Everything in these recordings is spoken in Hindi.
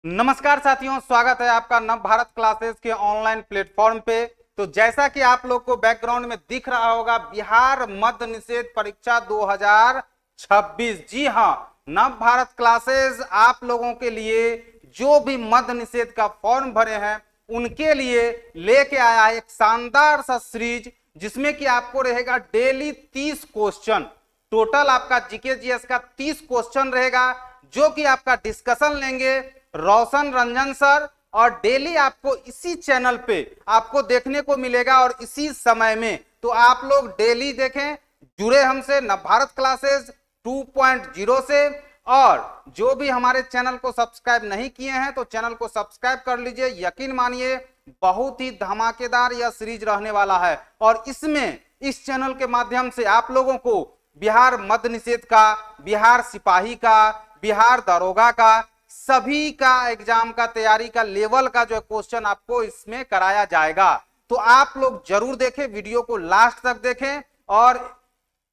नमस्कार साथियों, स्वागत है आपका नव भारत क्लासेस के ऑनलाइन प्लेटफॉर्म पे। तो जैसा कि आप लोग को बैकग्राउंड में दिख रहा होगा, बिहार मद्य निषेध परीक्षा 2026। जी हाँ, नव भारत क्लासेस आप लोगों के लिए जो भी मद्य निषेध का फॉर्म भरे हैं उनके लिए लेके आया है एक शानदार सा सीरीज, जिसमें कि आपको रहेगा डेली 30 क्वेश्चन। टोटल आपका जीके जीएस का 30 क्वेश्चन रहेगा, जो कि आपका डिस्कशन लेंगे रोशन रंजन सर। और डेली आपको इसी चैनल पे आपको देखने को मिलेगा और इसी समय में। तो आप लोग डेली देखें, जुड़े हमसे नव भारत क्लासेस 2.0 से। और जो भी हमारे चैनल को सब्सक्राइब नहीं किए हैं तो चैनल को सब्सक्राइब कर लीजिए। यकीन मानिए बहुत ही धमाकेदार यह सीरीज रहने वाला है। और इसमें इस चैनल के माध्यम से आप लोगों को बिहार मद्य निषेध का, बिहार सिपाही का, बिहार दरोगा का, सभी का एग्जाम का तैयारी का लेवल का जो क्वेश्चन आपको इसमें कराया जाएगा। तो आप लोग जरूर देखें, वीडियो को लास्ट तक देखें। और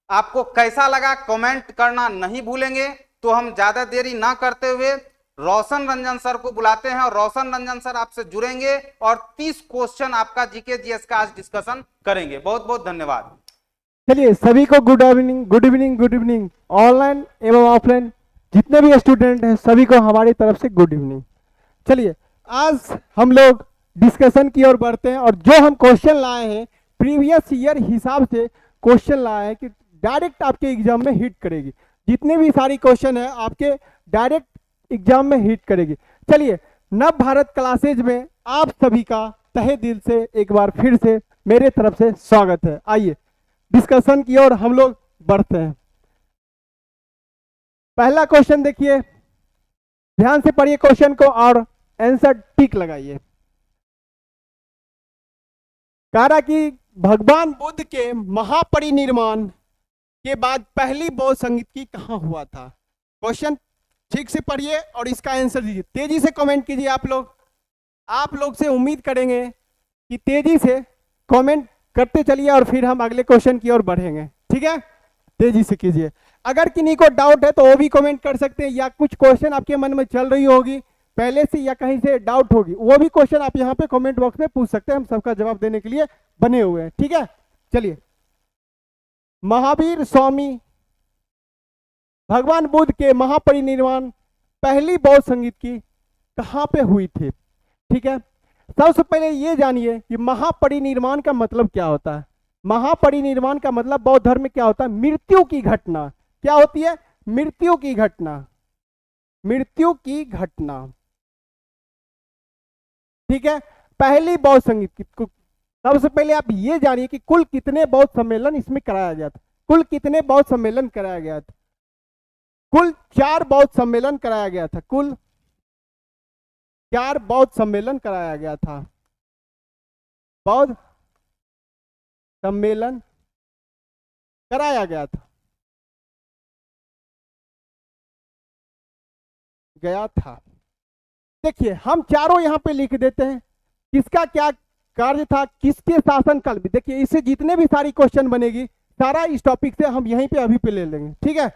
आपको कैसा लगा कमेंट करना नहीं भूलेंगे। तो हम ज्यादा देरी ना करते हुए रोशन रंजन सर को बुलाते हैं और रोशन रंजन सर आपसे जुड़ेंगे और 30 क्वेश्चन आपका जीके जीएस का आज डिस्कशन करेंगे। बहुत बहुत धन्यवाद। चलिए सभी को good evening, good evening, good evening. Online एवं ऑफलाइन जितने भी स्टूडेंट हैं सभी को हमारी तरफ से गुड इवनिंग। चलिए आज हम लोग डिस्कशन की ओर बढ़ते हैं और जो हम क्वेश्चन लाए हैं प्रीवियस ईयर हिसाब से क्वेश्चन लाए हैं कि डायरेक्ट आपके एग्जाम में हिट करेगी। जितने भी सारी क्वेश्चन है आपके डायरेक्ट एग्जाम में हिट करेगी। चलिए नव भारत क्लासेज में आप सभी का तहे दिल से एक बार फिर से मेरे तरफ से स्वागत है। आइए डिस्कशन की ओर हम लोग बढ़ते हैं। पहला क्वेश्चन देखिए, ध्यान से पढ़िए क्वेश्चन को और आंसर टिक लगाइए। कह रहा कि भगवान बुद्ध के महापरिनिर्वाण के बाद पहली बौद्ध संगीत की कहां हुआ था। क्वेश्चन ठीक से पढ़िए और इसका आंसर दीजिए। तेजी से कमेंट कीजिए। आप लोग से उम्मीद करेंगे कि तेजी से कमेंट करते चलिए और फिर हम अगले क्वेश्चन की ओर बढ़ेंगे। ठीक है, तेजी से कीजिए। अगर किन्हीं को डाउट है तो वो भी कमेंट कर सकते हैं, या कुछ क्वेश्चन आपके मन में चल रही होगी पहले से या कहीं से डाउट होगी, वो भी क्वेश्चन आप यहाँ पे कमेंट बॉक्स में पूछ सकते हैं। हम सबका जवाब देने के लिए बने हुए हैं। ठीक है, चलिए। महावीर स्वामी भगवान बुद्ध के महापरिनिर्वाण पहली बौद्ध संगीत की कहाँ पे हुई थी। ठीक है, सबसे पहले ये जानिए कि महापरिनिर्वाण का मतलब क्या होता है। महापरिनिर्वाण का मतलब बौद्ध धर्म में क्या होता है, मृत्यु की घटना। क्या होती है, मृत्यु की घटना, मृत्यु की घटना। ठीक है, पहली बौद्ध संगीत की। सबसे पहले आप ये जानिए कि कुल कितने बौद्ध सम्मेलन इसमें कराया गया था। कुल कितने बौद्ध सम्मेलन कराया गया था। कुल 4 बौद्ध सम्मेलन कराया गया था। कुल 4 बौद्ध सम्मेलन कराया गया था। बौद्ध सम्मेलन कराया गया था। देखिए हम चारों यहां पे लिख देते हैं किसका क्या कार्य था, किसके शासनकाल में। देखिए इससे जितने भी सारी क्वेश्चन बनेगी सारा इस टॉपिक से हम यहीं पे अभी पे ले लेंगे। ठीक है,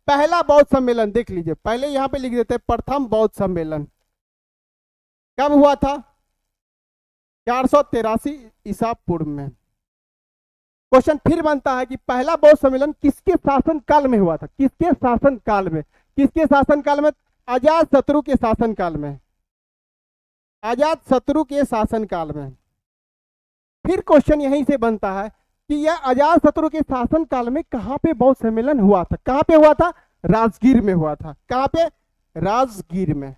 पहला बौद्ध सम्मेलन देख लीजिए। पहले यहां पे लिख देते हैं प्रथम बौद्ध सम्मेलन कब हुआ था, 483 ईसा पूर्व में। क्वेश्चन फिर बनता है कि पहला बौद्ध सम्मेलन किसके शासन काल में हुआ था। किसके शासन काल में, किसके शासन काल में, अजात शत्रु के शासन काल में, अजात शत्रु के शासन काल में। फिर क्वेश्चन यहीं से बनता है कि यह अजात शत्रु के शासन काल में कहां पे बौद्ध सम्मेलन हुआ था। कहां पे हुआ था, राजगीर में हुआ था। कहां पे, राजगीर में,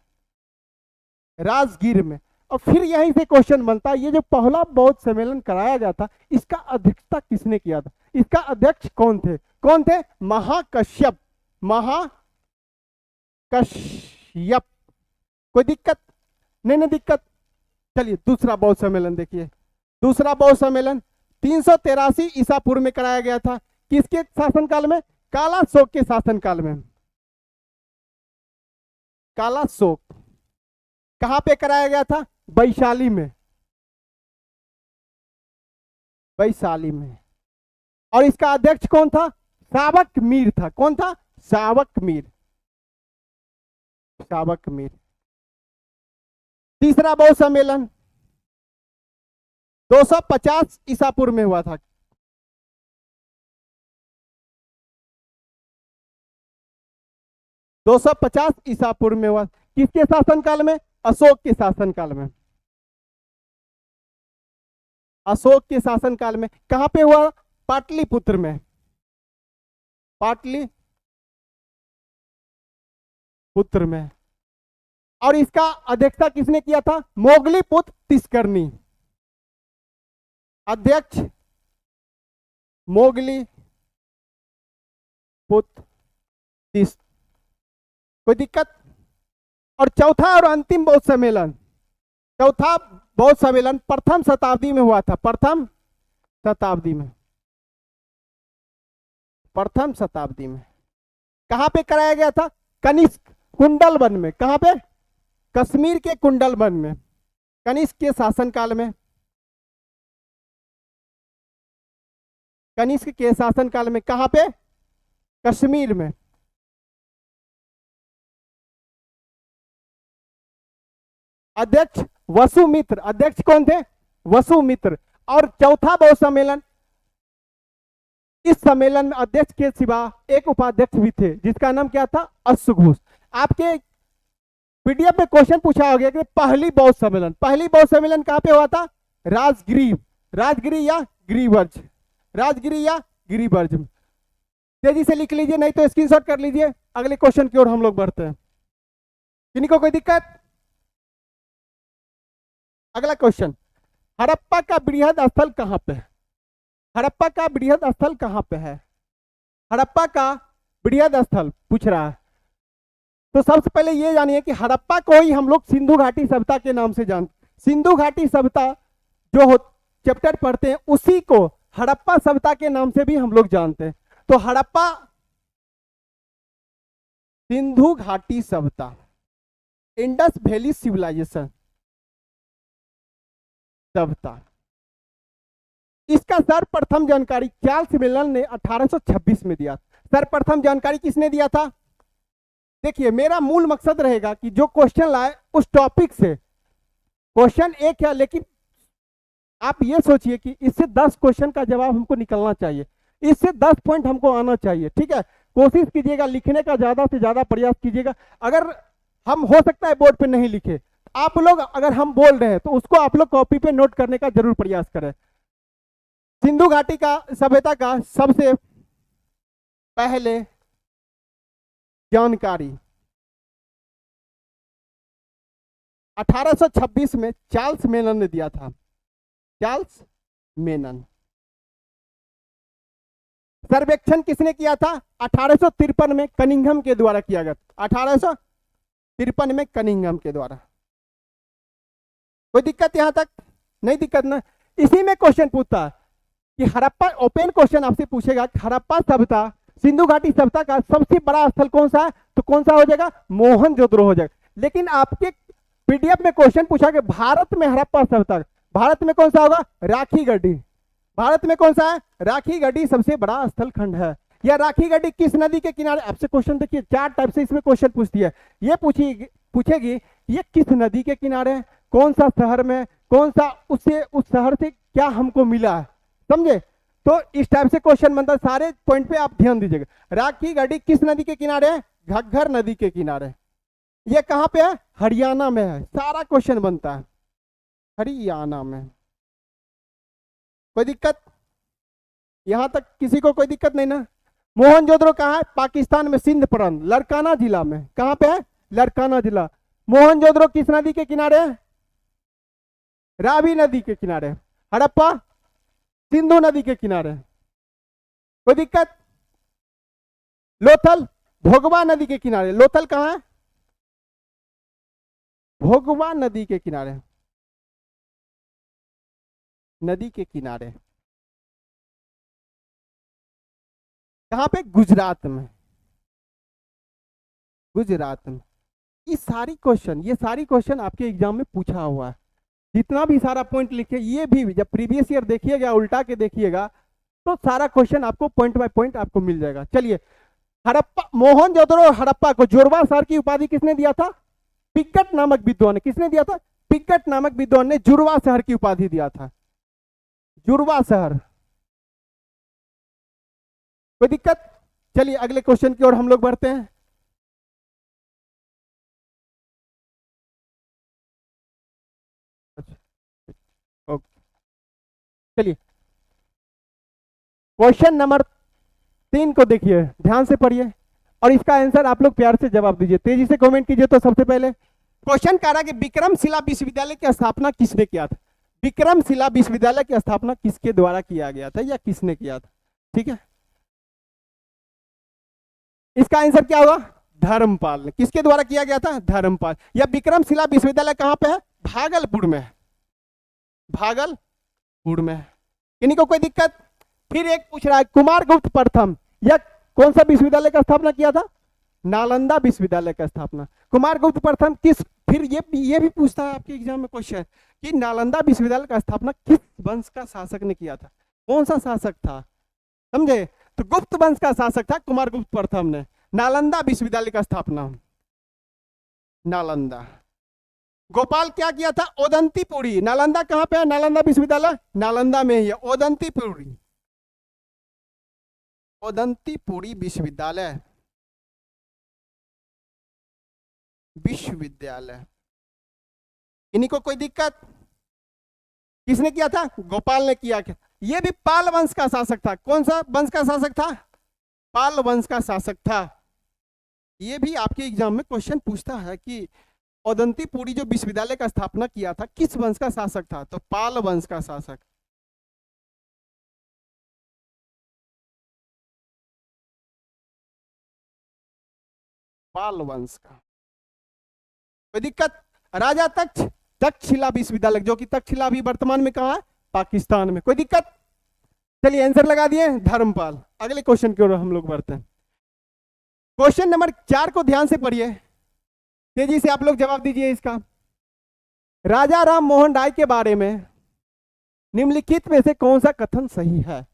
राजगीर में। और फिर यहीं से क्वेश्चन बनता है ये जो पहला बौद्ध सम्मेलन कराया गया था इसका अध्यक्षता किसने किया था। इसका अध्यक्ष कौन थे, कौन थे, महाकश्यप, महाकश्यप। कोई दिक्कत नहीं दिक्कत। चलिए दूसरा बौद्ध सम्मेलन देखिए। दूसरा बौद्ध सम्मेलन 383 ईसा पूर्व में कराया गया था। किसके शासनकाल में, कालाशोक के शासनकाल में। कालाशोक। कहां पे कराया गया था, वैशाली में, वैशाली में। और इसका अध्यक्ष कौन था, शावक मीर था। कौन था, शावक मीर, शावक मीर। तीसरा बौद्ध सम्मेलन 250 ईसा पूर्व में हुआ था। दो 250 ईसा पूर्व में हुआ। किसके शासनकाल में? अशोक के शासनकाल में। अशोक के शासनकाल में। कहां पे हुआ? पाटलिपुत्र में। पाटलिपुत्र में। और इसका अध्यक्षता किसने किया था? मोगली पुत्र तिस्कर्णी। अध्यक्ष मोगली पुत्र तिस। कोई दिक्कत? और चौथा और अंतिम बौद्ध सम्मेलन, चौथा बौद्ध सम्मेलन प्रथम शताब्दी में हुआ था। प्रथम शताब्दी में। प्रथम शताब्दी में कहां पे कराया गया था? कनिष्क कुंडलवन में। कहां पे? कश्मीर के कुंडलवन में, कनिष्क के शासनकाल में। कनिष्क के शासनकाल में। कहां पे? कश्मीर में। अध्यक्ष वसुमित्र। अध्यक्ष कौन थे? वसुमित्र। और चौथा बौद्ध सम्मेलन, इस सम्मेलन में अध्यक्ष के सिवा एक उपाध्यक्ष भी थे, जिसका नाम क्या था? अश्वघोष। आपके पीडीएफ में क्वेश्चन पूछा हो गया कि पहली बौद्ध सम्मेलन, पहली बौद्ध सम्मेलन कहां पे हुआ था? राजगिरी। राजगिरी या गिरिवर्ज। राजगिरी या गिरिवर्ज। तेजी से लिख लीजिए, नहीं तो स्क्रीनशॉट कर लीजिए। अगले क्वेश्चन की ओर हम लोग बढ़ते हैं। किन्हीं को कोई दिक्कत? अगला क्वेश्चन, हड़प्पा का बृहद स्थल कहां पे है? हड़प्पा का बृहद स्थल कहां पे है? हड़प्पा का बृहद स्थल पूछ रहा है। तो सबसे पहले ये जानिए कि हड़प्पा को ही हम लोग सिंधु घाटी सभ्यता के नाम से जानते। सिंधु घाटी सभ्यता जो हो चैप्टर पढ़ते हैं, उसी को हड़प्पा सभ्यता के नाम से भी हम लोग जानते हैं। तो हड़प्पा सिंधु घाटी सभ्यता, इंडस वैली सिविलाइजेशन सभ्यता, इसका सर्वप्रथम जानकारी चार्ल्स मिलन ने 1826 में दिया। सर्वप्रथम जानकारी किसने दिया था? देखिए, मेरा मूल मकसद रहेगा कि जो क्वेश्चन लाए उस टॉपिक से, क्वेश्चन एक है, लेकिन आप ये सोचिए कि इससे 10 क्वेश्चन का जवाब हमको निकलना चाहिए, इससे 10 पॉइंट हमको आना चाहिए। ठीक है, कोशिश कीजिएगा, लिखने का ज्यादा से ज्यादा प्रयास कीजिएगा। अगर हम हो सकता है बोर्ड पे नहीं लिखे, आप लोग अगर हम बोल रहे हैं तो उसको आप लोग कॉपी पे नोट करने का जरूर प्रयास करें। सिंधु घाटी का सभ्यता का सबसे पहले जानकारी 1826 में चार्ल्स मेनन ने दिया था। चार्ल्स मेनन। सर्वेक्षण किसने किया था? 1853 में कनिंघम के द्वारा किया गया। 1853 में कनिंघम के द्वारा। कोई दिक्कत यहां तक? नहीं दिक्कत ना? इसी में क्वेश्चन पूछता है कि हड़प्पा, ओपन क्वेश्चन आपसे पूछेगा कि हड़प्पा सभ्यता, सिंधु घाटी सभ्यता का सबसे बड़ा स्थल कौन सा है? तो कौन सा हो जाएगा? मोहनजोदड़ो हो जाएगा। लेकिन आपके पीडीएफ में क्वेश्चन पूछा कि भारत में हड़प्पा सभ्यता, भारत में कौन सा होगा? राखी गढ़ी। भारत में कौन सा है? राखी गढ़ी सबसे बड़ा स्थल खंड है। या राखी गढ़ी किस नदी के किनारे? आपसे क्वेश्चन देखिए, 4 टाइप से इसमें क्वेश्चन पूछती है। ये पूछेगी ये किस नदी के किनारे है, कौन सा शहर में, कौन सा, उससे उस शहर से क्या हमको मिला है, समझे? तो इस टाइप से क्वेश्चन बनता है। सारे पॉइंट पे आप ध्यान दीजिएगा। राखी गढ़ी किस नदी के किनारे है? घग्गर नदी के किनारे। ये कहां पे है? हरियाणा में है। सारा क्वेश्चन बनता है हरियाणा में। कोई दिक्कत? यहां तक किसी को कोई दिक्कत नहीं ना? मोहनजोदड़ो कहां है? पाकिस्तान में, सिंध प्रांत, लड़काना जिला में। कहां पे है? लड़काना जिला। मोहनजोदड़ो किस नदी के किनारे है? रावी नदी के किनारे। हड़प्पा सिंधु नदी के किनारे। कोई दिक्कत? लोथल भोगवा नदी के किनारे। लोथल कहां है? भोगवा नदी के किनारे। नदी के किनारे कहां पे? गुजरात में। गुजरात में। ये सारी क्वेश्चन आपके एग्जाम में पूछा हुआ है। जितना भी सारा पॉइंट लिखे, ये भी जब प्रीवियस ईयर देखिएगा, उल्टा के देखिएगा, तो सारा क्वेश्चन आपको पॉइंट बाय पॉइंट आपको मिल जाएगा। चलिए, हड़प्पा, मोहनजोदड़ो और हड़प्पा को जोरवा शहर की उपाधि किसने दिया था? पिगट नामक विद्वान ने। किसने दिया था? पिंगट नामक विद्वान ने जुड़वा शहर की उपाधि दिया था? जुड़वा शहर, कोई दिक्कत? चलिए अगले क्वेश्चन की ओर हम लोग बढ़ते हैं। ओके, चलिए क्वेश्चन नंबर 3 को देखिए, ध्यान से पढ़िए और इसका आंसर आप लोग प्यार से जवाब दीजिए, तेजी से कमेंट कीजिए। तो सबसे पहले क्वेश्चन कह रहा है कि विक्रमशिला विश्वविद्यालय की स्थापना किसने किया था? विक्रमशिला विश्वविद्यालय की स्थापना किसके द्वारा किया गया था या किसने किया था? ठीक है, इसका आंसर क्या होगा? धर्मपाल ने। किसके द्वारा किया गया था? धर्मपाल। या विक्रमशिला विश्वविद्यालय कहां पे है? भागलपुर में है, भागलपुर में है। किन्हीं को कोई दिक्कत? फिर एक पूछ रहा है कुमारगुप्त प्रथम या कौन सा विश्वविद्यालय का स्थापना किया था? नालंदा विश्वविद्यालय का स्थापना। कुमारगुप्त प्रथम किस, फिर ये भी पूछता है आपके एग्जाम में क्वेश्चन कि नालंदा विश्वविद्यालय का स्थापना किस वंश का शासक ने किया था? कौन सा शासक था? समझे? तो गुप्त वंश का शासक था कुमारगुप्त प्रथम ने। नालंदा विश्वविद्यालय का स्थापना, नालंदा। गोपाल क्या किया था? ओदंतीपुरी। नालंदा कहां पे है? नालंदा विश्वविद्यालय नालंदा में ही है। ओदंतीपुरी, ओदंतीपुरी विश्वविद्यालय, विश्वविद्यालय। इन्हीं को कोई दिक्कत? किसने किया था? गोपाल ने किया। ये भी पाल वंश का शासक था। कौन सा वंश का शासक था? पाल वंश का शासक था। ये भी आपके एग्जाम में क्वेश्चन पूछता है कि ओदंतीपुरी जो विश्वविद्यालय का स्थापना किया था किस वंश का शासक था? तो पाल वंश का शासक। पाल वंश का। कोई दिक्कत? राजा तक्षशिला विश्वविद्यालय जो कि तक्षशिला अभी वर्तमान में कहां है? पाकिस्तान में। कोई दिक्कत? चलिए आंसर लगा दिए, धर्मपाल। अगले क्वेश्चन की ओर हम लोग बढ़ते हैं। क्वेश्चन नंबर 4 को ध्यान से पढ़िए, तेजी से आप लोग जवाब दीजिए इसका। राजा राम मोहन राय के बारे में निम्नलिखित में से कौन सा कथन सही है?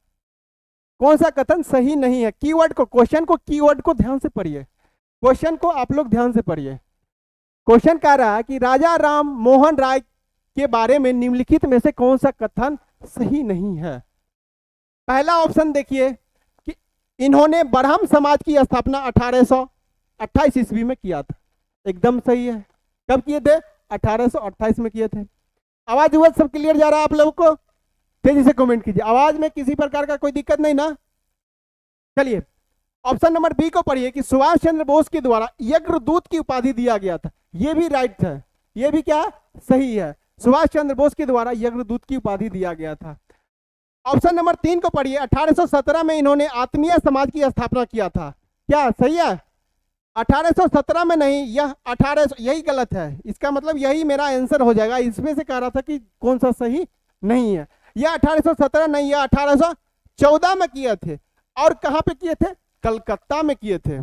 कौन सा कथन सही नहीं है? कीवर्ड को, क्वेश्चन को, कीवर्ड को ध्यान से पढ़िए। क्वेश्चन को आप लोग ध्यान से पढ़िए। क्वेश्चन कह रहा है कि राजा राम मोहन राय के बारे में निम्नलिखित में से कौन सा कथन सही नहीं है? पहला ऑप्शन देखिए कि इन्होंने ब्राह्म समाज की स्थापना 1828 ईस्वी में किया था। एकदम सही है। कब किए थे? 1828 में किए थे। आवाज हुआ सब क्लियर जा रहा है आप लोगों को? तेजी से कमेंट कीजिए। आवाज में किसी प्रकार का कोई दिक्कत नहीं ना? चलिए ऑप्शन नंबर बी को पढ़िए कि सुभाष चंद्र बोस के द्वारा यज्ञदूत की उपाधि दिया गया था। ये भी राइट है, ये भी क्या सही है। सुभाष चंद्र बोस के द्वारा यज्ञदूत की उपाधि दिया गया था। ऑप्शन नंबर 3 को पढ़िए, 1817 में इन्होंने आत्मीय समाज की स्थापना किया था। क्या सही है? 1817 में नहीं, यह 1800, यही गलत है। इसका मतलब यही मेरा आंसर हो जाएगा। इसमें से कह रहा था कि कौन सा सही नहीं है। यह 1817 नहीं, यह 1814 में किए थे। और कहां पे किए थे? कलकत्ता में किए थे।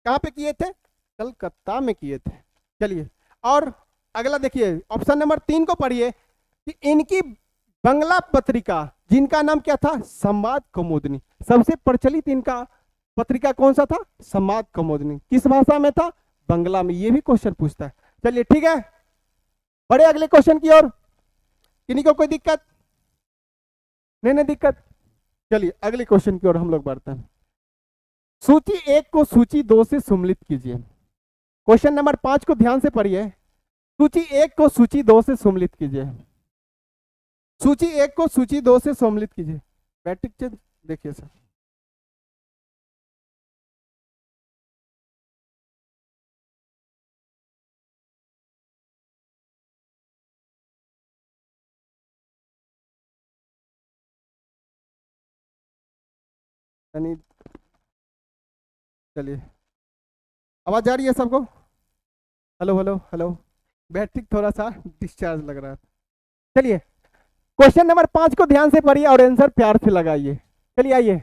कहां पे किए थे? कलकत्ता में किए थे। चलिए और अगला देखिए, ऑप्शन नंबर 3 को पढ़िए कि इनकी बंगला पत्रिका जिनका नाम क्या था? संवाद कौमुदनी। सबसे प्रचलित इनका पत्रिका कौन सा था? संवाद कौमुदनी। किस भाषा में था? बंगला में। ये भी क्वेश्चन पूछता है। चलिए ठीक है, बड़े अगले क्वेश्चन की ओर। किन्हीं को कोई दिक्कत? नहीं दिक्कत। चलिए अगले क्वेश्चन की ओर हम लोग बढ़ते हैं। सूची 1 को सूची 2 से सम्मिलित कीजिए। क्वेश्चन नंबर 5 को ध्यान से पढ़िए। सूची 1 को सूची 2 से सम्मिलित कीजिए। सूची 1 को सूची 2 से सम्मिलित कीजिए। बैठक देखिए सर। चलिए आवाज आ रही है सबको? Hello hello hello. बैटरी थोड़ा सा डिस्चार्ज लग रहा है। चलिए क्वेश्चन नंबर 5 को ध्यान से पढ़िए और आंसर प्यार से लगाइए। चलिए आइए,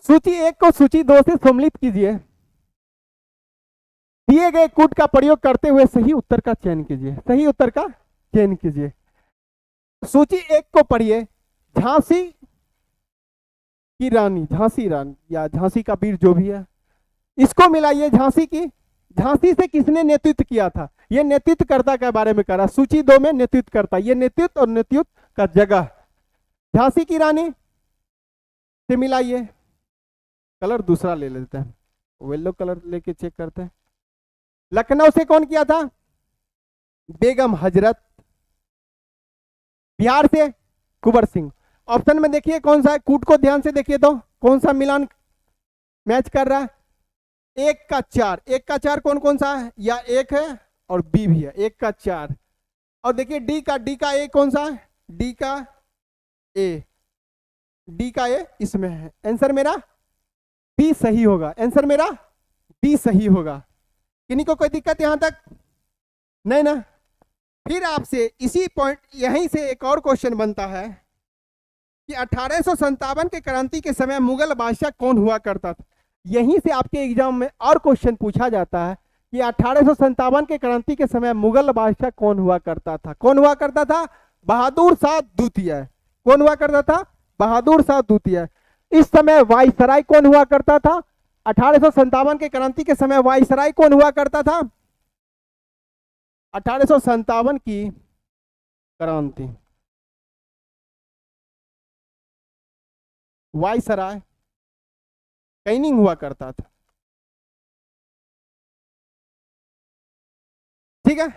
सूची 1 को सूची 2 से सम्मिलित कीजिए। दिए गए कूट का प्रयोग करते हुए सही उत्तर का चयन कीजिए। सही उत्तर का चयन कीजिए। सूची 1 को पढ़िए, झांसी की रानी, झांसी रानी या झांसी का वीर जो भी है, इसको मिलाइए झांसी की झांसी से किसने नेतृत्व किया था? ये नेतृत्वकर्ता के बारे में करा, सूची 2 में नेतृत्वकर्ता, ये नेतृत्व और नेतृत्व का जगह। झांसी की रानी से मिलाइए, कलर दूसरा ले लेते हैं, येलो कलर लेके चेक करते हैं। लखनऊ से कौन किया था? बेगम हजरत। बिहार से कुंवर सिंह। ऑप्शन में देखिए कौन सा है, कूट को ध्यान से देखिए तो कौन सा मिलान मैच कर रहा है? 1 का 4, 1 का 4 कौन कौन सा है? या 1 है और बी भी है, 1 का 4। और देखिए डी का ए कौन सा है? डी का ए, डी का ए इसमें है। आंसर मेरा बी सही होगा, आंसर मेरा बी सही होगा। किन्हीं को कोई दिक्कत यहां तक? नहीं ना? फिर आपसे इसी पॉइंट यहीं से एक और क्वेश्चन बनता है कि 1857 के क्रांति के समय मुगल बादशाह कौन हुआ करता था। यहीं से आपके एग्जाम में और क्वेश्चन पूछा जाता है कि 1857 के क्रांति के समय मुगल बादशाह कौन हुआ करता था? कौन हुआ करता था? बहादुर शाह द्वितीय। कौन हुआ करता था? बहादुर शाह द्वितीय। इस समय वायसराय कौन हुआ करता था? 1857 के क्रांति के समय वायसराय कौन हुआ करता था? 1857 की क्रांति वायसराय कैनिंग हुआ करता था। ठीक है,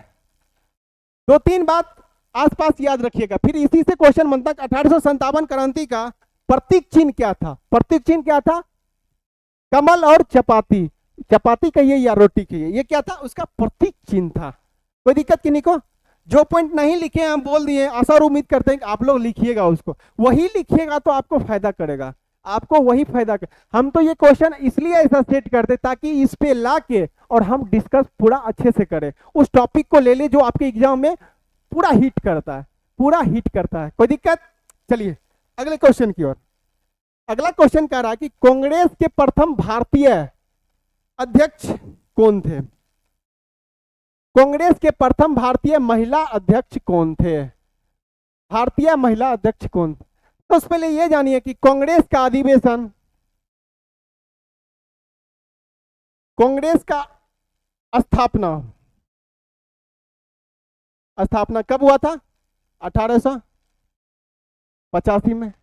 2-3 बात आसपास याद रखिएगा। फिर इसी से क्वेश्चन बनता है 1857 क्रांति का प्रतीक चिन्ह क्या था? प्रतीक चिन्ह क्या था? कमल और चपाती, चपाती कहिए या रोटी कहिए, ये क्या था? उसका प्रतीक चिन्ह था। कोई दिक्कत किन्हीं को? जो पॉइंट नहीं लिखे हम बोल दिए, आशा और उम्मीद करते हैं कि आप लोग लिखिएगा, उसको वही लिखिएगा तो आपको फायदा करेगा, आपको वही फायदा कर। हम तो ये क्वेश्चन इसलिए ऐसा सेट करते ताकि इस पे ला के और हम डिस्कस पूरा अच्छे से करें, उस टॉपिक को ले ले जो आपके एग्जाम में पूरा हिट करता है, पूरा हिट करता है। कोई दिक्कत? चलिए अगले क्वेश्चन की ओर। अगला क्वेश्चन कह रहा है कि कांग्रेस के प्रथम भारतीय अध्यक्ष कौन थे? कांग्रेस के प्रथम भारतीय महिला अध्यक्ष कौन थे? भारतीय महिला अध्यक्ष कौन? तो उससे पहले यह जानिए कि कांग्रेस का अधिवेशन, कांग्रेस का स्थापना कब हुआ था? 1885 में।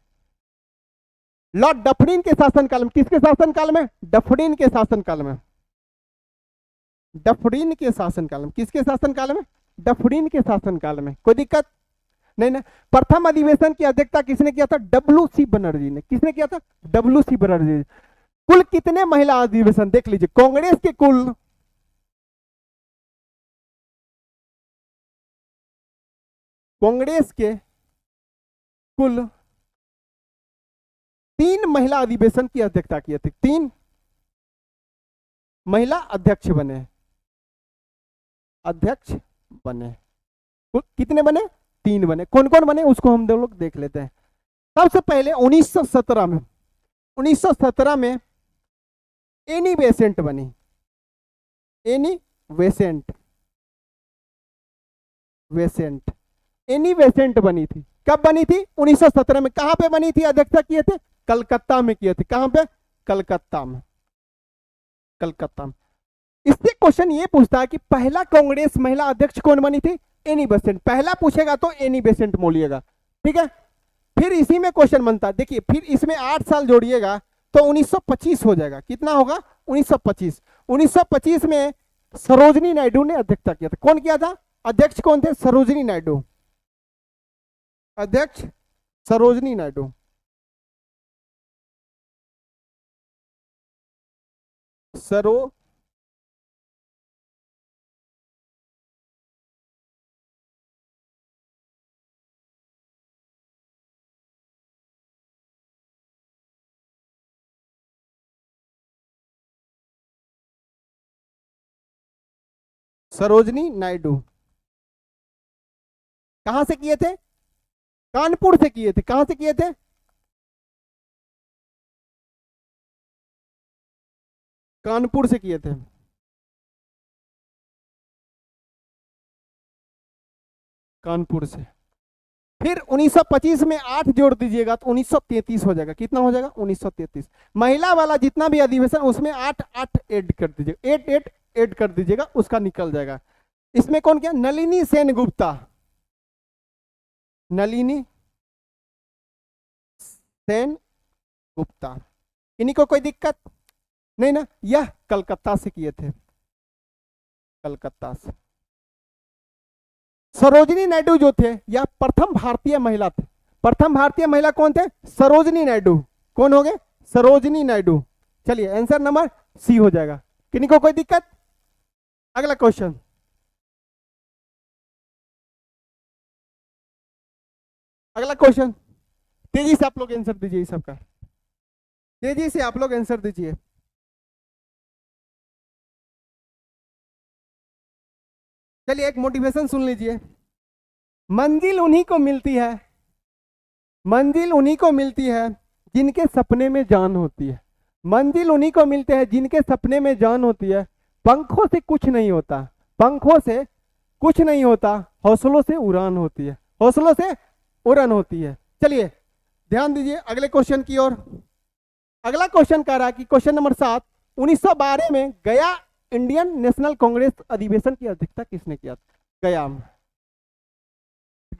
लॉर्ड डफरिन के शासनकाल में। किसके शासनकाल में? डफरिन के शासनकाल में। डफरिन के शासनकाल में। किसके शासनकाल में? डफरिन के शासनकाल में। कोई दिक्कत नहीं ना? प्रथम अधिवेशन की अध्यक्षता किसने किया था? डब्ल्यू.सी. बनर्जी ने। किसने किया था? डब्ल्यू.सी. बनर्जी। कुल कितने महिला अधिवेशन देख लीजिए, कांग्रेस के कुल कुल 3 महिला अधिवेशन की अध्यक्षता किए थे। 3 महिला अध्यक्ष बने, कितने बने? 3 बने। कौन कौन बने उसको हम दो लोग देख लेते हैं। सबसे पहले 1917 में एनी बेसेंट बनी। एनी बेसेंट बनी थी। कब बनी थी? 1917 में। कहां पे बनी थी? अध्यक्षता किए थे कलकत्ता में किए थे। कहां पे? कलकत्ता में। इससे क्वेश्चन ये पूछता है कि पहला कांग्रेस महिला अध्यक्ष कौन बनी थी? Annie Besant. पहला पूछेगा तो एनी बेसेंट बोलिएगा, ठीक है। फिर इसी में क्वेश्चन बनता है, देखिए फिर इसमें 8 साल जोड़िएगा तो 1925 हो जाएगा। कितना होगा? 1925। 1925 में सरोजनी नायडू ने अध्यक्षता किया था। कौन किया था? अध्यक्ष कौन थे? सरोजनी नायडू। अध्यक्ष सरोजनी नायडू। सरोजनी नायडू कहां से किए थे? कानपुर से किए थे। कहां से किए थे? कानपुर से किए थे। कानपुर से। फिर 1925 में 8 जोड़ दीजिएगा तो 1933 हो जाएगा। कितना हो जाएगा? 1933। महिला वाला जितना भी अधिवेशन उसमें 8 8 ऐड कर दीजिएगा, 8 8 ऐड कर दीजिएगा, उसका निकल जाएगा। इसमें कौन क्या? नलिनी सेन गुप्ता, नलिनी सेन गुप्ता। इन्हीं को कोई दिक्कत नहीं ना? यह कलकत्ता से किए थे, कलकत्ता से। सरोजिनी नायडू जो थे यह प्रथम भारतीय महिला थे। प्रथम भारतीय महिला कौन थे? सरोजिनी नायडू। कौन हो गए? सरोजिनी नायडू। चलिए आंसर नंबर सी हो जाएगा। किन्हीं को कोई दिक्कत? अगला क्वेश्चन, अगला क्वेश्चन, तेजी से आप लोग आंसर दीजिए सबका, तेजी से आप लोग आंसर दीजिए। चलिए एक मोटिवेशन सुन लीजिए। मंजिल उन्हीं को मिलती है, मंजिल उन्हीं को मिलती है जिनके सपने में जान होती है। मंजिल उन्हीं को मिलते हैं जिनके सपने में जान होती है। पंखों से कुछ नहीं होता, पंखों से कुछ नहीं होता, हौसलों से उड़ान होती है, हौसलों से उड़ान होती है। चलिए ध्यान दीजिए अगले क्वेश्चन की ओर। अगला क्वेश्चन कह रहा है कि क्वेश्चन नंबर 7, 1912 में गया इंडियन नेशनल कांग्रेस अधिवेशन की अध्यक्षता किसने किया था? गया में।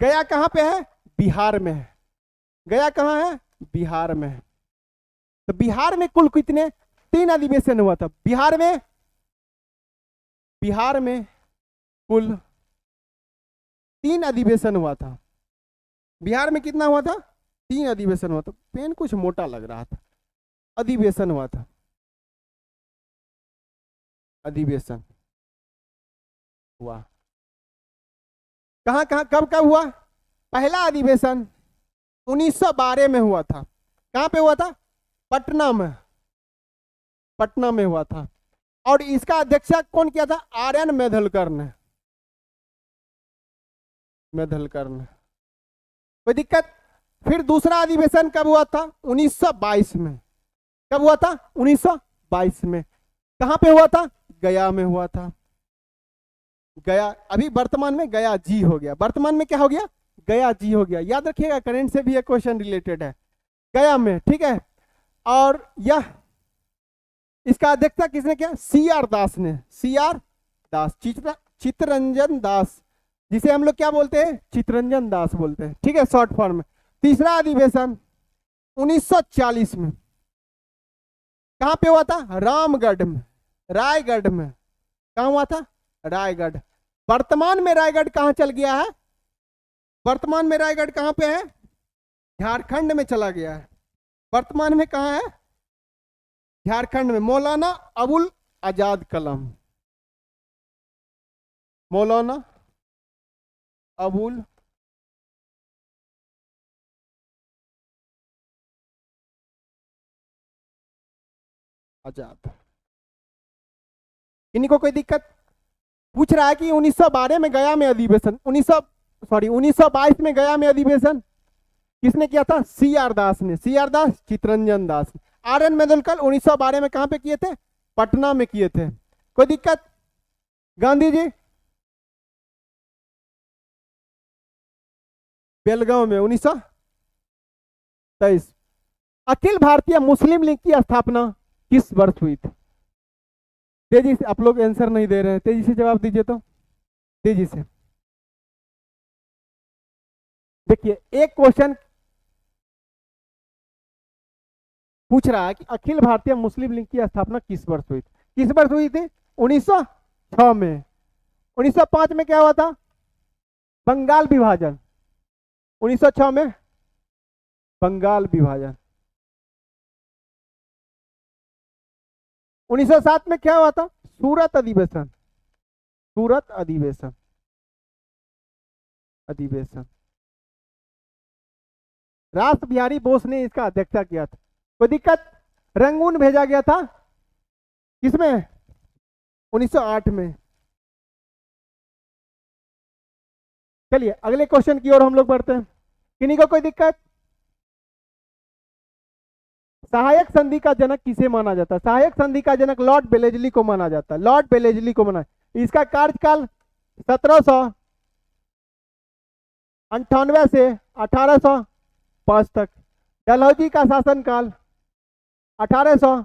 गया कहां पे है? बिहार में है। गया कहां है? बिहार में है। तो बिहार में कुल कितने? 3 अधिवेशन हुआ था बिहार में। बिहार में कुल 3 अधिवेशन हुआ था। बिहार में कितना हुआ था? 3 अधिवेशन हुआ था। पेन कुछ मोटा लग रहा था। अधिवेशन हुआ था, अधिवेशन हुआ। कहां कहां कब कब हुआ? पहला अधिवेशन 1912 में हुआ था। कहां पे हुआ था? पटना में, पटना में हुआ था। और इसका अध्यक्षता कौन किया था? आर.एन. मेघलकर ने, मेघलकर ने। कोई दिक्कत? फिर दूसरा अधिवेशन कब हुआ था? 1922 में। कब हुआ था? 1922 में। कहां पे हुआ था? गया में हुआ था। गया, अभी वर्तमान में गया जी हो गया। वर्तमान में क्या हो गया? गया जी हो गया। याद रखिएगा करंट से भी एक क्वेश्चन रिलेटेड है। गया में, ठीक है। और यह इसका अध्यक्षता किसने किया? सी.आर. दास ने, सी.आर. दास, चित्तरंजन दास, जिसे हम लोग क्या बोलते हैं? चित्तरंजन दास बोलते हैं, ठीक है, शॉर्ट फॉर्म में। तीसरा अधिवेशन 1940 में। कहां पे हुआ था? रामगढ़ में, रायगढ़ में। कहां हुआ था? रायगढ़। वर्तमान में रायगढ़ कहां चल गया है? वर्तमान में रायगढ़ कहां पे है? झारखंड में चला गया है। वर्तमान में कहां है? झारखंड में। मौलाना अबुल आजाद कलम, मौलाना अबुल आजाद। इन्हीं को कोई दिक्कत? पूछ रहा है कि 1912 में गया में अधिवेशन, 1922 में गया में अधिवेशन किसने किया था? सी.आर. दास ने, सी.आर. दास, चित्तरंजन दास। आर.एन. मेघलकर 1912 में कहां पे किए थे? पटना में किए थे। कोई दिक्कत? गांधी जी बेलगांव में 1923। अखिल भारतीय मुस्लिम लीग की स्थापना किस वर्ष हुई थी? तेजी से, आप लोग आंसर नहीं दे रहे हैं, तेजी से जवाब दीजिए तो, तेजी से। देखिए एक क्वेश्चन पूछ रहा है कि अखिल भारतीय मुस्लिम लीग की स्थापना किस वर्ष हुई थी? किस वर्ष हुई थी? 1906 में। 1905 में क्या हुआ था? बंगाल विभाजन। 1906 में बंगाल विभाजन। 1907 में क्या हुआ था? सूरत अधिवेशन, सूरत अधिवेशन, अधिवेशन। रास बिहारी बोस ने इसका अध्यक्षता किया था। कोई दिक्कत? रंगून भेजा गया था किसमें? 1908 में। चलिए अगले क्वेश्चन की ओर हम लोग बढ़ते हैं। किन्हीं को कोई दिक्कत? सहायक संधि का जनक किसे माना जाता है? सहायक संधि का जनक लॉर्ड वेलेस्ली को माना जाता है, लॉर्ड वेलेस्ली को माना। इसका कार्यकाल 1700 98 से 1805 तक। डलहौजी का शासनकाल 1800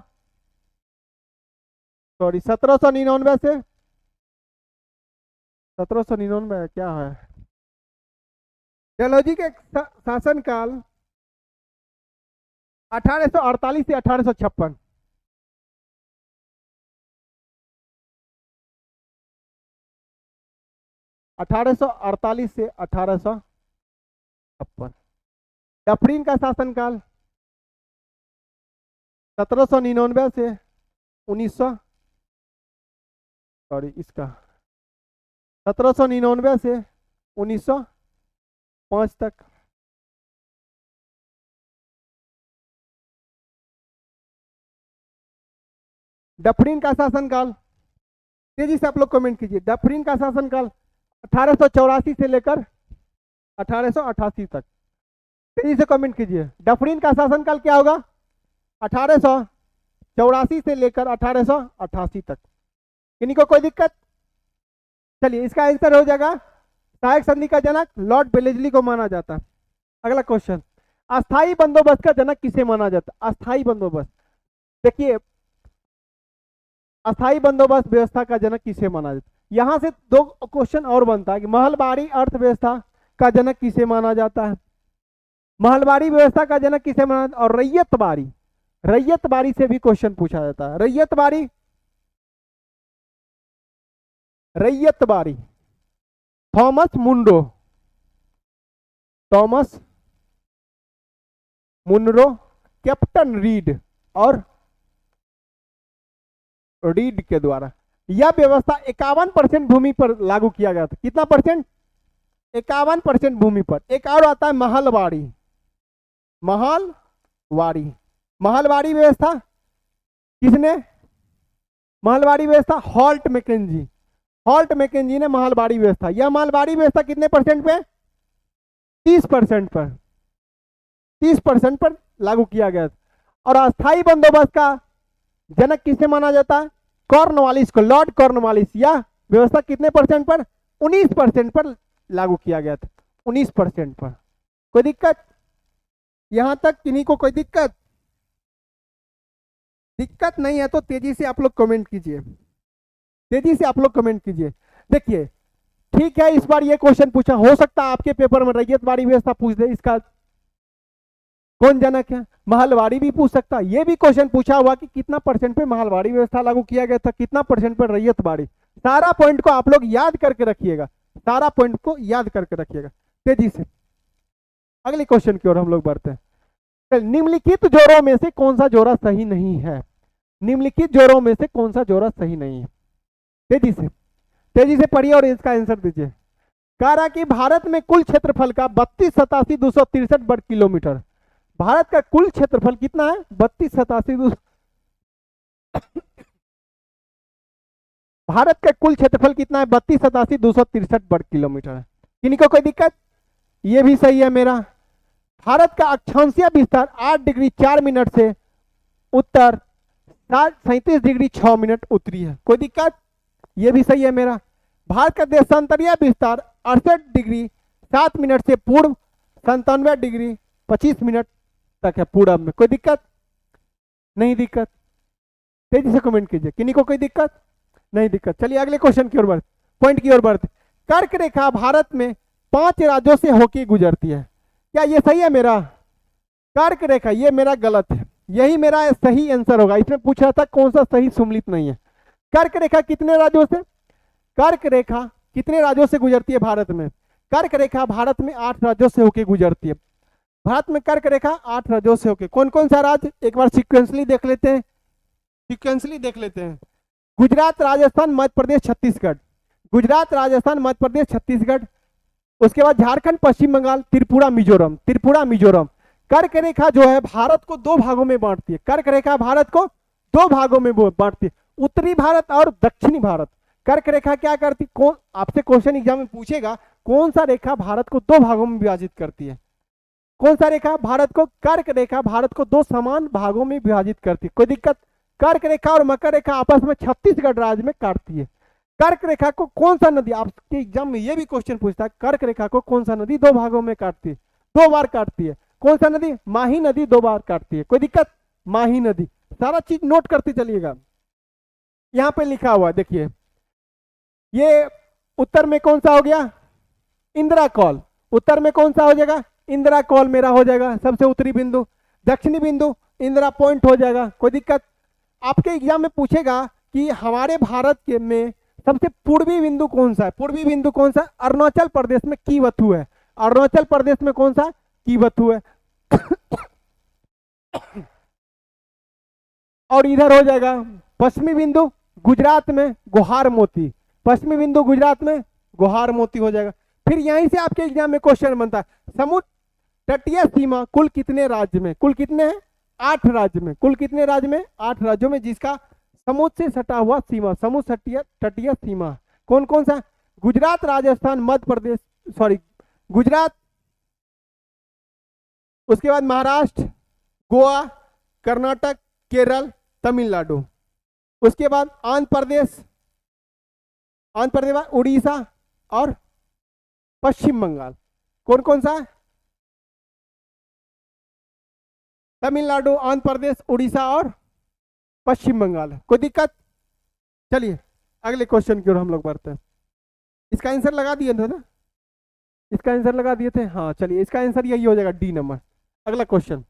सॉरी 1799 से 1799 क्या है, डलहौजी के शासनकाल 1848 से 1856। अठारह सौ 1856। डफरीन का शासनकाल 1799 से 1900 सॉरी इसका 1799 से 1905 तक। डफरीन का शासनकाल, तेजी से आप लोग कमेंट कीजिए, डफरीन का शासनकाल 1884 से लेकर 1888 तक। तेजी से कमेंट कीजिए, डफरीन का शासनकाल क्या होगा, 1884 से लेकर 1888 तक। किन्हीं को कोई दिक्कत? चलिए इसका आंसर हो जाएगा, सहायक संधि का जनक लॉर्ड वेलेस्ली को माना जाता है। अगला क्वेश्चन, अस्थाई बंदोबस्त का जनक किसे माना जाता है? अस्थाई बंदोबस्त, देखिए अस्थाई बंदोबस्त व्यवस्था का जनक किसे माना जाता है? यहां से दो क्वेश्चन और बनता है कि महलबारी अर्थव्यवस्था का जनक किसे माना जाता है? महलबारी व्यवस्था का जनक किसे माना जाता है? और रैयतबारी, रैयतबारी से भी क्वेश्चन पूछा जाता है। Ryotwari, ryotwari Thomas Munro, Thomas Munro, captain Read और रीड के द्वारा यह व्यवस्था 51% भूमि पर लागू किया गया था। कितना परसेंट? 51% भूमि पर। एक और आता है महलबारी, महलबारी, महलबारी व्यवस्था किसने? महलबारी व्यवस्था हॉल्ट मैकेंजी, हॉल्ट मैकेंजी ने महलबारी व्यवस्था, यह महलबारी व्यवस्था कितने परसेंट पे? 30% पर, 30% पर लागू किया गया। और अस्थाई बंदोबस्त का जनक किसे माना जाता है? कॉर्नवालिस को, लॉर्ड कॉर्नवालिस। यह व्यवस्था कितने परसेंट पर? 19% पर लागू किया गया था, 19% पर। कोई दिक्कत यहां तक? किन्हीं को कोई दिक्कत? दिक्कत नहीं है तो तेजी से आप लोग कमेंट कीजिए, तेजी से आप लोग कमेंट कीजिए। देखिए ठीक है, इस बार ये क्वेश्चन पूछा, हो सकता है आपके पेपर में रैयतबारी व्यवस्था पूछ दे, इसका कौन जनक है? महलबारी भी पूछ सकता है। ये भी क्वेश्चन पूछा हुआ कि कितना परसेंट पे महलबारी व्यवस्था लागू किया गया था, कितना परसेंट पर रैयतबारी। सारा पॉइंट को आप लोग याद करके रखिएगा, सारा पॉइंट को याद करके रखिएगा। तेजी से अगले क्वेश्चन की ओर हम लोग बढ़ते हैं। निम्नलिखित जोड़ों में से कौन सा जोड़ा सही नहीं है? निम्नलिखित जोड़ों में से कौन सा जोड़ा सही नहीं है? तेजी से पढ़िए और इसका आंसर दीजिए। कह रहा कि भारत में कुल क्षेत्रफल का 32,87,263 वर्ग किलोमीटर। भारत का कुल क्षेत्रफल कितना है? 32,87,200। भारत का कुल क्षेत्रफल कितना है? 32,87,263 वर्ग किलोमीटर है। किन्हीं को कोई दिक्कत? ये भी सही है मेरा। भारत का अक्षांशीय विस्तार 8 डिग्री 4 मिनट से उत्तर 37 डिग्री 6 मिनट उत्तरी है। कोई दिक्कत? ये भी सही है मेरा। भारत का देशांतरीय विस्तार 68 डिग्री 7 मिनट से पूर्व 97 डिग्री 25 मिनट तक है पूर्व में। कोई दिक्कत? नहीं दिक्कत? तेजी से कमेंट कीजिए। किन्हीं को कोई दिक्कत? नहीं दिक्कत। चलिए अगले क्वेश्चन की ओर बढ़ते, पॉइंट की ओर बढ़ते। कर्क रेखा भारत में 5 राज्यों से होकर गुजरती है। क्या ये सही है मेरा? कर्क रेखा, ये मेरा गलत है, यही मेरा सही आंसर होगा। इसमें पूछा था कौन सा सही सुमलित नहीं है। कर्क रेखा कितने राज्यों से, कर्क रेखा कितने राज्यों से गुजरती है भारत में? कर्क रेखा भारत में 8 राज्यों से होकर गुजरती है। भारत में कर्क रेखा 8 राज्यों से होकर, कौन कौन सा राज्य? एक बार सीक्वेंसली देख लेते हैं, सीक्वेंसली देख लेते हैं। गुजरात, राजस्थान, मध्य प्रदेश, छत्तीसगढ़। गुजरात, राजस्थान, मध्य प्रदेश, छत्तीसगढ़। उसके बाद झारखंड, पश्चिम बंगाल, त्रिपुरा, मिजोरम, त्रिपुरा मिजोरम। कर्क रेखा जो है भारत को 2 भागों में बांटती है। कर्क रेखा भारत को 2 भागों में बांटती है, उत्तरी भारत और दक्षिणी भारत। कर्क रेखा क्या करती, कौन आपसे क्वेश्चन एग्जाम में पूछेगा, कौन सा रेखा भारत को 2 भागों में विभाजित करती है? कौन सा रेखा भारत को, कर्क रेखा भारत को 2 समान भागों में विभाजित करती है। कोई दिक्कत? कर्क रेखा और मकर रेखा आपस में छत्तीसगढ़ राज्य में काटती है। कर्क रेखा को कौन सा नदी, आपके एग्जाम में ये भी क्वेश्चन पूछता है, कर्क रेखा को कौन सा नदी दो भागों में काटती है, दो बार काटती है, कौन सा नदी, माही नदी दो बार काटती है, कोई दिक्कत, माही नदी, सारा चीज नोट करते चलिएगा। यहां पे लिखा हुआ देखिए, ये उत्तर में कौन सा हो गया, इंदिरा कॉल, उत्तर में कौन सा हो जाएगा, इंदिरा कॉल मेरा हो जाएगा सबसे उत्तरी बिंदु, दक्षिणी बिंदु इंदिरा पॉइंट हो जाएगा, कोई दिक्कत। आपके एग्जाम में पूछेगा कि हमारे भारत के में सबसे पूर्वी बिंदु कौन सा है, पूर्वी बिंदु कौन सा, अरुणाचल प्रदेश में कीवथु है, अरुणाचल प्रदेश में कौन सा, कीवथु है। और इधर हो जाएगा पश्चिमी बिंदु गुजरात में गुहार मोती, पश्चिमी बिंदु गुजरात में गुहार मोती हो जाएगा। फिर यहीं से आपके एग्जाम में क्वेश्चन बनता है, समुद्र तटीय सीमा कुल कितने राज्य में, कुल कितने हैं, 8 राज्य में, कुल कितने राज्य में, 8 राज्यों में, जिसका समुद्र से सटा हुआ सीमा, समुद्र तटीय सीमा कौन कौन सा, गुजरात, राजस्थान, मध्य प्रदेश, सॉरी गुजरात, उसके बाद महाराष्ट्र, गोवा, कर्नाटक, केरल, तमिलनाडु, उसके बाद आंध्र प्रदेश, उड़ीसा और पश्चिम बंगाल, कौन कौन सा, तमिलनाडु, आंध्र प्रदेश, उड़ीसा और पश्चिम बंगाल, कोई दिक्कत। चलिए अगले क्वेश्चन की ओर हम लोग बढ़ते हैं। इसका आंसर लगा दिए थे ना, इसका आंसर लगा दिए थे, हाँ चलिए इसका आंसर यही हो जाएगा, डी नंबर। अगला क्वेश्चन,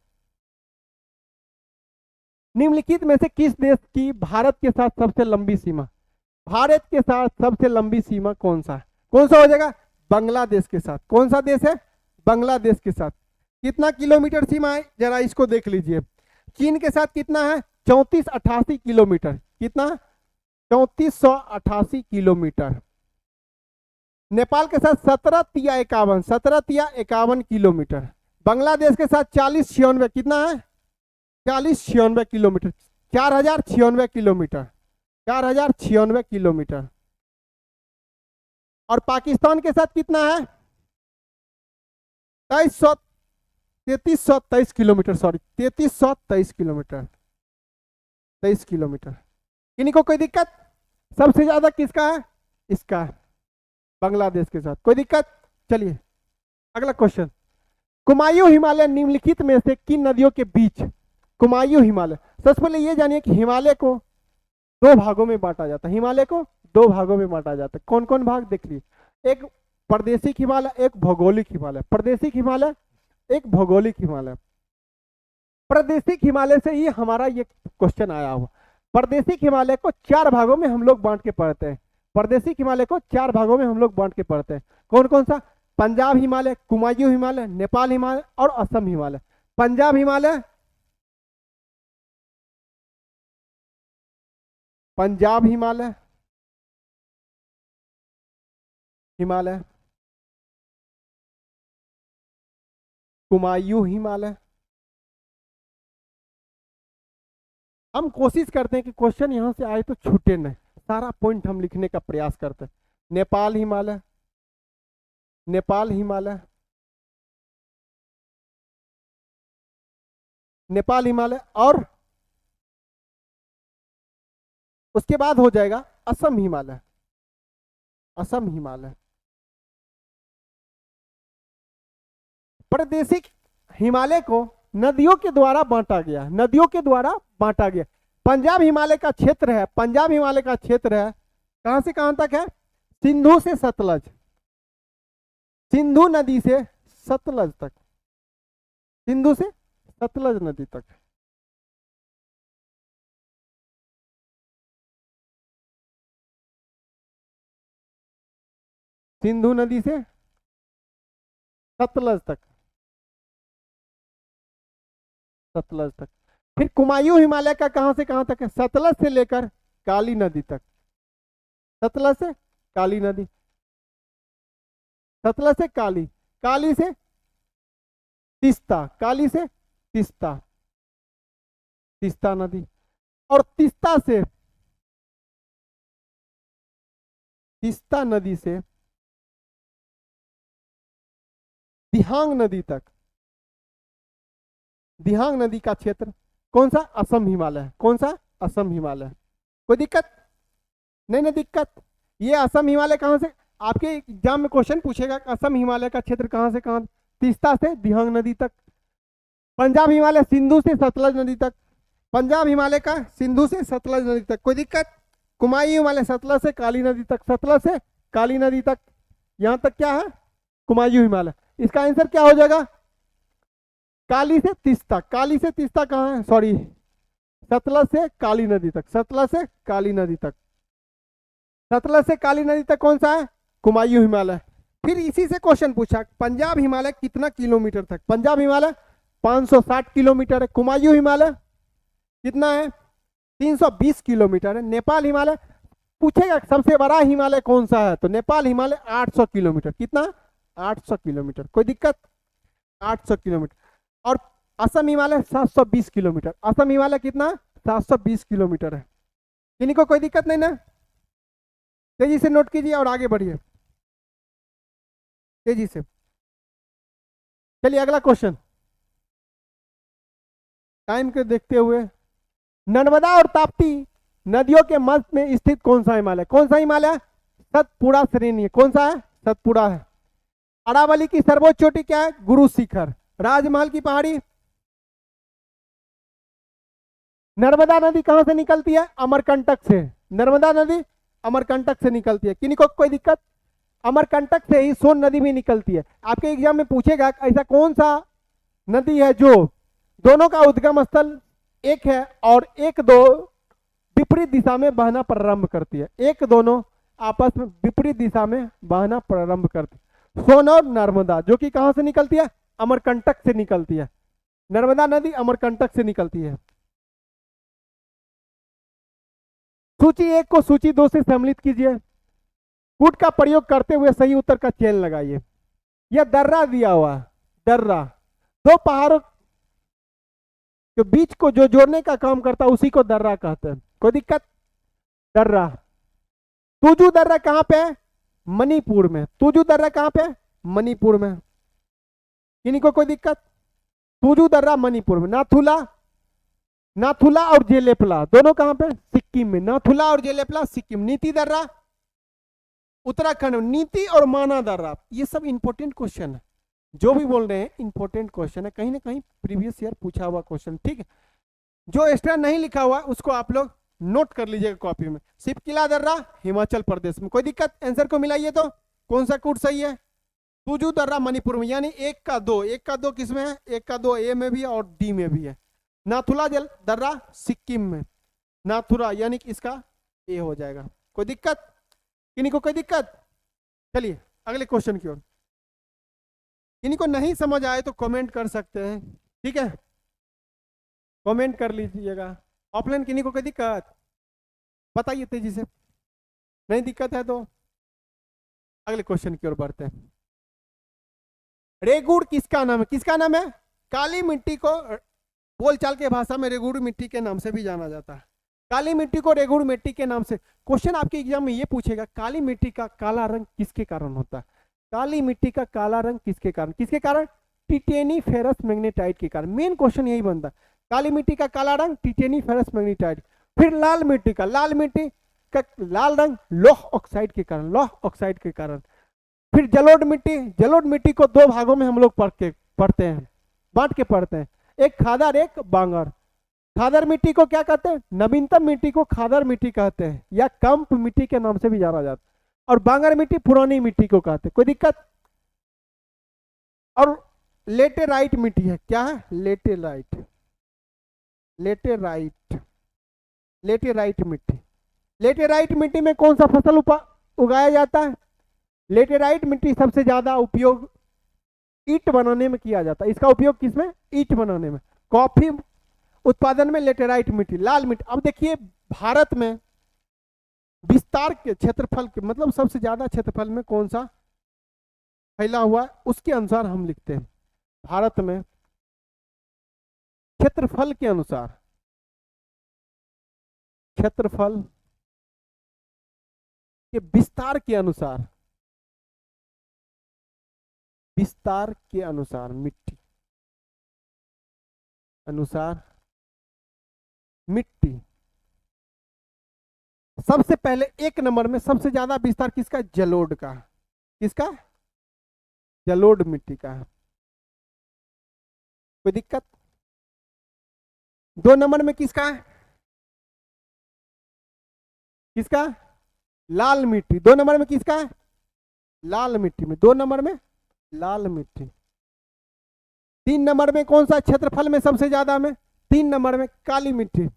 निम्नलिखित में से किस देश की भारत के साथ सबसे लंबी सीमा, भारत के साथ सबसे लंबी सीमा कौन सा है, कौन सा हो जाएगा, बांग्लादेश के साथ, कौन सा देश है, बांग्लादेश के साथ। कितना किलोमीटर सीमा है जरा इसको देख लीजिए, चीन के साथ कितना है, 3488 किलोमीटर, कितना, 3488 किलोमीटर। नेपाल के साथ 17 तिया 51 किलोमीटर। बांग्लादेश के साथ 4096, कितना है, 4096 किलोमीटर, 4096 किलोमीटर, 4096 किलोमीटर। और पाकिस्तान के साथ कितना है, 3323 किलोमीटर, सॉरी 3323 किलोमीटर, 23 किलोमीटर। इनको कोई दिक्कत, सबसे ज्यादा किसका है, इसका है, बांग्लादेश के साथ, कोई दिक्कत। चलिए अगला क्वेश्चन, कुमायूं हिमालय निम्नलिखित में से किन नदियों के बीच, कुमायूं हिमालय, सबसे पहले ये जानिए कि हिमालय को 2 भागों में बांटा जाता है, हिमालय को 2 भागों में बांटा जाता है, कौन कौन भाग देख लीजिए, एक प्रादेशिक हिमालय, एक भौगोलिक हिमालय, प्रादेशिक हिमालय, एक भौगोलिक हिमालय। प्रादेशिक हिमालय से ही हमारा ये क्वेश्चन आया हुआ, प्रादेशिक हिमालय को 4 भागों में हम लोग बांट के पढ़ते हैं, प्रादेशिक हिमालय को 4 भागों में हम लोग बांट के पढ़ते हैं, कौन कौन सा, पंजाब हिमालय, कुमायूं हिमालय, नेपाल हिमालय और असम हिमालय। पंजाब हिमालय, पंजाब हिमालय, हिमालय, कुमायूं हिमालय। हम कोशिश करते हैं कि क्वेश्चन यहां से आए तो छूटे नहीं, सारा पॉइंट हम लिखने का प्रयास करते हैं। नेपाल हिमालय, नेपाल हिमालय, नेपाल हिमालय, और उसके बाद हो जाएगा असम हिमालय, असम हिमालय। प्रादेशिक हिमालय को नदियों के द्वारा बांटा गया, नदियों के द्वारा बांटा गया। पंजाब हिमालय का क्षेत्र है, पंजाब हिमालय का क्षेत्र है, कहां से कहां तक है, सिंधु से सतलज, सिंधु नदी से सतलज तक, सिंधु से सतलज नदी तक। सिंधु नदी से सतलज तक, सतलज तक। फिर कुमायूं हिमालय का कहां से कहां तक है, सतलज से लेकर काली नदी तक, सतलज से काली नदी, सतलज से काली, काली से तीस्ता, काली से तीस्ता, तीस्ता नदी, और तीस्ता से, तीस्ता नदी से दिहांग नदी तक, दिहांग नदी का क्षेत्र कौन सा, असम हिमालय, कौन सा, असम हिमालय। कोई दिक्कत नहीं, ना दिक्कत। ये असम हिमालय कहाँ से, आपके एग्जाम में क्वेश्चन पूछेगा असम हिमालय का क्षेत्र कहाँ से कहाँ, तीस्ता से दिहांग नदी तक। पंजाब हिमालय सिंधु से सतलज नदी तक, पंजाब हिमालय का सिंधु से सतलज नदी तक, कोई दिक्कत। कुमायूं हिमालय सतलज से काली नदी तक, सतलज से काली नदी तक, यहां तक क्या है कुमायूं हिमालय। इसका आंसर क्या हो जाएगा, काली से तीस्ता, काली से तीस्ता कहाँ है, सॉरी सतलज से काली नदी तक, सतलज से काली नदी तक, सतलज से काली नदी तक कौन सा है, कुमायूं हिमालय। फिर इसी से क्वेश्चन पूछा पंजाब हिमालय कितना किलोमीटर तक, पंजाब हिमालय 560 किलोमीटर है, कुमायूं हिमालय कितना है 320 किलोमीटर है, नेपाल हिमालय पूछेगा सबसे बड़ा हिमालय कौन सा है, तो नेपाल हिमालय 800 किलोमीटर, कितना 800 किलोमीटर, कोई दिक्कत 800 किलोमीटर। और असम हिमालय 720 किलोमीटर, असम हिमालय कितना 720 किलोमीटर है। किन्हीं को कोई दिक्कत नहीं ना, तेजी से नोट कीजिए और आगे बढ़िए तेजी से। चलिए अगला क्वेश्चन, टाइम को देखते हुए, नर्मदा और ताप्ती नदियों के मध्य में स्थित कौन सा हिमालय, कौन सा हिमालय, सतपुड़ा श्रेणी है, कौन सा है सतपुड़ा है। अरावली की सर्वोच्च चोटी क्या है, गुरु शिखर। राजमहल की पहाड़ी, नर्मदा नदी कहां से निकलती है, अमरकंटक से, नर्मदा नदी अमरकंटक से निकलती है। किन्हीं को कोई दिक्कत, अमरकंटक से ही सोन नदी भी निकलती है। आपके एग्जाम में पूछेगा ऐसा कौन सा नदी है जो दोनों का उद्गम स्थल एक है और एक दो विपरीत दिशा में बहना प्रारंभ करती है, एक दोनों आपस में विपरीत दिशा में बहना प्रारंभ करती है। सोन और नर्मदा जो कि कहां से निकलती है, अमरकंटक से निकलती है, नर्मदा नदी अमरकंटक से निकलती है। सूची 1 को सूची 2 से सम्मिलित कीजिए, कूट का प्रयोग करते हुए सही उत्तर का चयन लगाइए। यह दर्रा दिया हुआ है, दर्रा दो पहाड़ों के बीच को जो जोड़ने का काम करता है उसी को दर्रा कहते हैं, कोई दिक्कत। दर्रा, तुजू दर्रा कहां पे है, मणिपुर में, तुजू दर्रा कहां पे है, मणिपुर में। किन्हीं को कोई दिक्कत, तुजू दर्रा मणिपुर में। नाथुला, नाथुला और जेलेपला दोनों कहां पे, सिक्किम में, नाथुला और जेलेपला सिक्किम। नीति दर्रा उत्तराखंड में, नीति और माना दर्रा, ये सब इंपॉर्टेंट क्वेश्चन है, जो भी बोल रहे हैं इंपॉर्टेंट क्वेश्चन है, कहीं ना कहीं प्रीवियस ईयर पूछा हुआ क्वेश्चन, ठीक है। जो एक्स्ट्रा नहीं लिखा हुआ उसको आप लोग नोट कर लीजिएगा कॉपी में। सिपकिला दर्रा हिमाचल प्रदेश में, कोई दिक्कत। आंसर को मिलाइए तो कौन सा कूट सही है, तुजू दर्रा मणिपुर में, यानी 1 का 2, 1 का 2 किस में है, 1 का 2 ए में भी है और डी में भी है। नाथुला जल दर्रा सिक्किम में, नाथुरा यानी कि इसका ए हो जाएगा, कोई दिक्कत, किन्हीं को कोई दिक्कत। चलिए अगले क्वेश्चन की ओर। किन्हीं को नहीं समझ आए तो कमेंट कर सकते हैं, ठीक है, कमेंट कर लीजिएगा। ऑफलाइन किन्हीं को कोई दिक्कत बताइए तेजी से, नहीं दिक्कत है तो अगले क्वेश्चन की ओर बढ़ते हैं। रेगुड़ किसका नाम है, किसका नाम है, काली मिट्टी को बोलचाल के भाषा में रेगुड़ मिट्टी के नाम से भी जाना जाता है। काली मिट्टी को रेगुड़ मिट्टी के नाम से, क्वेश्चन आपके एग्जाम में ये पूछेगा काली मिट्टी का काला रंग किसके कारण होता है, काली मिट्टी का काला रंग किसके कारण, किसके कारण, टिटेनी फेरस मैग्नेटाइट के कारण। मेन क्वेश्चन यही बनता है, काली मिट्टी का काला रंग टिटेनी फेरस मैग्नेटाइट। फिर लाल मिट्टी का, लाल मिट्टी का लाल रंग लौह ऑक्साइड के कारण, लौह ऑक्साइड के कारण। फिर जलोढ़ मिट्टी, जलोढ़ मिट्टी को 2 भागों में हम लोग पढ़ते हैं, बांट के पढ़ते हैं, एक खादर एक बांगर। खादर मिट्टी को क्या कहते हैं, नवीनतम मिट्टी को खादर मिट्टी कहते हैं या कंप मिट्टी के नाम से भी जाना जाता है, और बांगर मिट्टी पुरानी मिट्टी को कहते हैं, कोई दिक्कत। और लेटेराइट मिट्टी है, क्या है, लेटेराइट, लेटेराइट, लेटेराइट मिट्टी। लेटेराइट मिट्टी में कौन सा फसल उगाया जाता है, लेटेराइट मिट्टी सबसे ज्यादा उपयोग ईंट बनाने में किया जाता है। इसका उपयोग किसमें, ईंट बनाने में। कॉफी उत्पादन में लेटेराइट मिट्टी, लाल मिट्टी। अब देखिए भारत में विस्तार के क्षेत्रफल के मतलब सबसे ज्यादा क्षेत्रफल में कौन सा फैला हुआ है उसके अनुसार हम लिखते हैं। भारत में क्षेत्रफल के अनुसार, क्षेत्रफल के विस्तार के अनुसार, विस्तार के अनुसार मिट्टी, अनुसार मिट्टी सबसे पहले एक नंबर में सबसे ज्यादा विस्तार किसका? जलोढ़ का। किसका? जलोढ़ मिट्टी का। कोई दिक्कत? 2 नंबर में किसका है? किसका? लाल मिट्टी। 2 नंबर में किसका है? लाल मिट्टी में। 2 नंबर में लाल मिट्टी। 3 नंबर में कौन सा क्षेत्रफल में सबसे ज्यादा में? 3 नंबर में काली मिट्टी।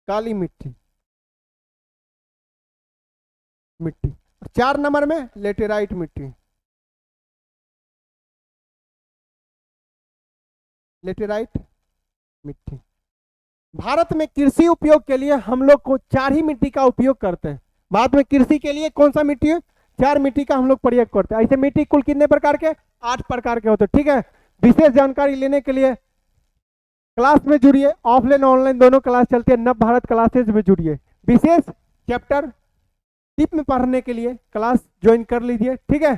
काली मिट्टी मिट्टी। 4 नंबर में लेटेराइट मिट्टी। लेटेराइट मिट्टी। भारत में कृषि उपयोग के लिए हम लोग को 4 ही मिट्टी का उपयोग करते हैं। भारत में कृषि के लिए कौन सा मिट्टी है? 4 मिट्टी का हम लोग प्रयोग करते हैं। ऐसे मिट्टी कुल कितने प्रकार के? 8 प्रकार के होते हैं। ठीक है, विशेष जानकारी लेने के लिए क्लास में जुड़िए। ऑफलाइन ऑनलाइन दोनों क्लास चलती है, नव भारत क्लासेज में जुड़िए। विशेष चैप्टर डीप में पढ़ने के लिए क्लास ज्वाइन कर लीजिए। ठीक है,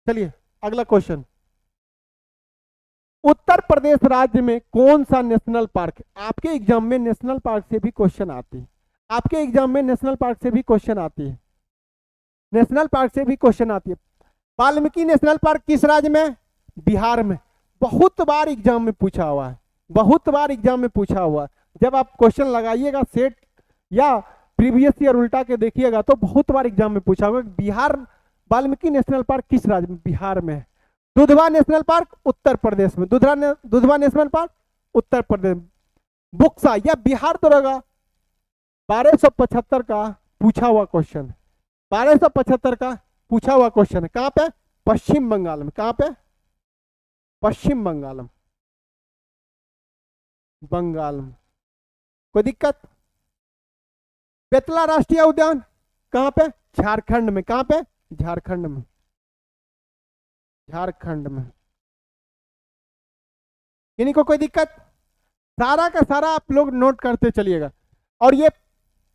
चलिए अगला क्वेश्चन। उत्तर प्रदेश राज्य में कौन सा नेशनल पार्क? आपके एग्जाम में नेशनल पार्क से भी क्वेश्चन आती है। आपके एग्जाम में नेशनल पार्क से भी क्वेश्चन आती है। नेशनल पार्क से भी क्वेश्चन आती है। वाल्मीकि नेशनल पार्क किस राज्य में? बिहार में। बहुत बार एग्जाम में पूछा हुआ है, बहुत बार एग्जाम में पूछा हुआ है। जब आप क्वेश्चन लगाइएगा सेट या प्रीवियस ईयर उल्टा के देखिएगा तो बहुत बार एग्जाम में पूछा होगा। बिहार, वाल्मीकि नेशनल पार्क किस राज्य में? बिहार में। दुधवा नेशनल पार्क उत्तर प्रदेश में। Dudhwa national park Uttar Pradesh. बुक्सा या बिहार दरोगा 1275 का पूछा हुआ क्वेश्चन। 1275 का पूछा हुआ क्वेश्चन है। कहां पे? पश्चिम बंगाल में। कहां पे? पश्चिम बंगाल में। बंगाल में। कोई दिक्कत? बेतला राष्ट्रीय उद्यान कहां पे? झारखंड में। कहां पे? झारखंड में। झारखंड में। इन्हीं को कोई दिक्कत? सारा का सारा आप लोग नोट करते चलिएगा। और ये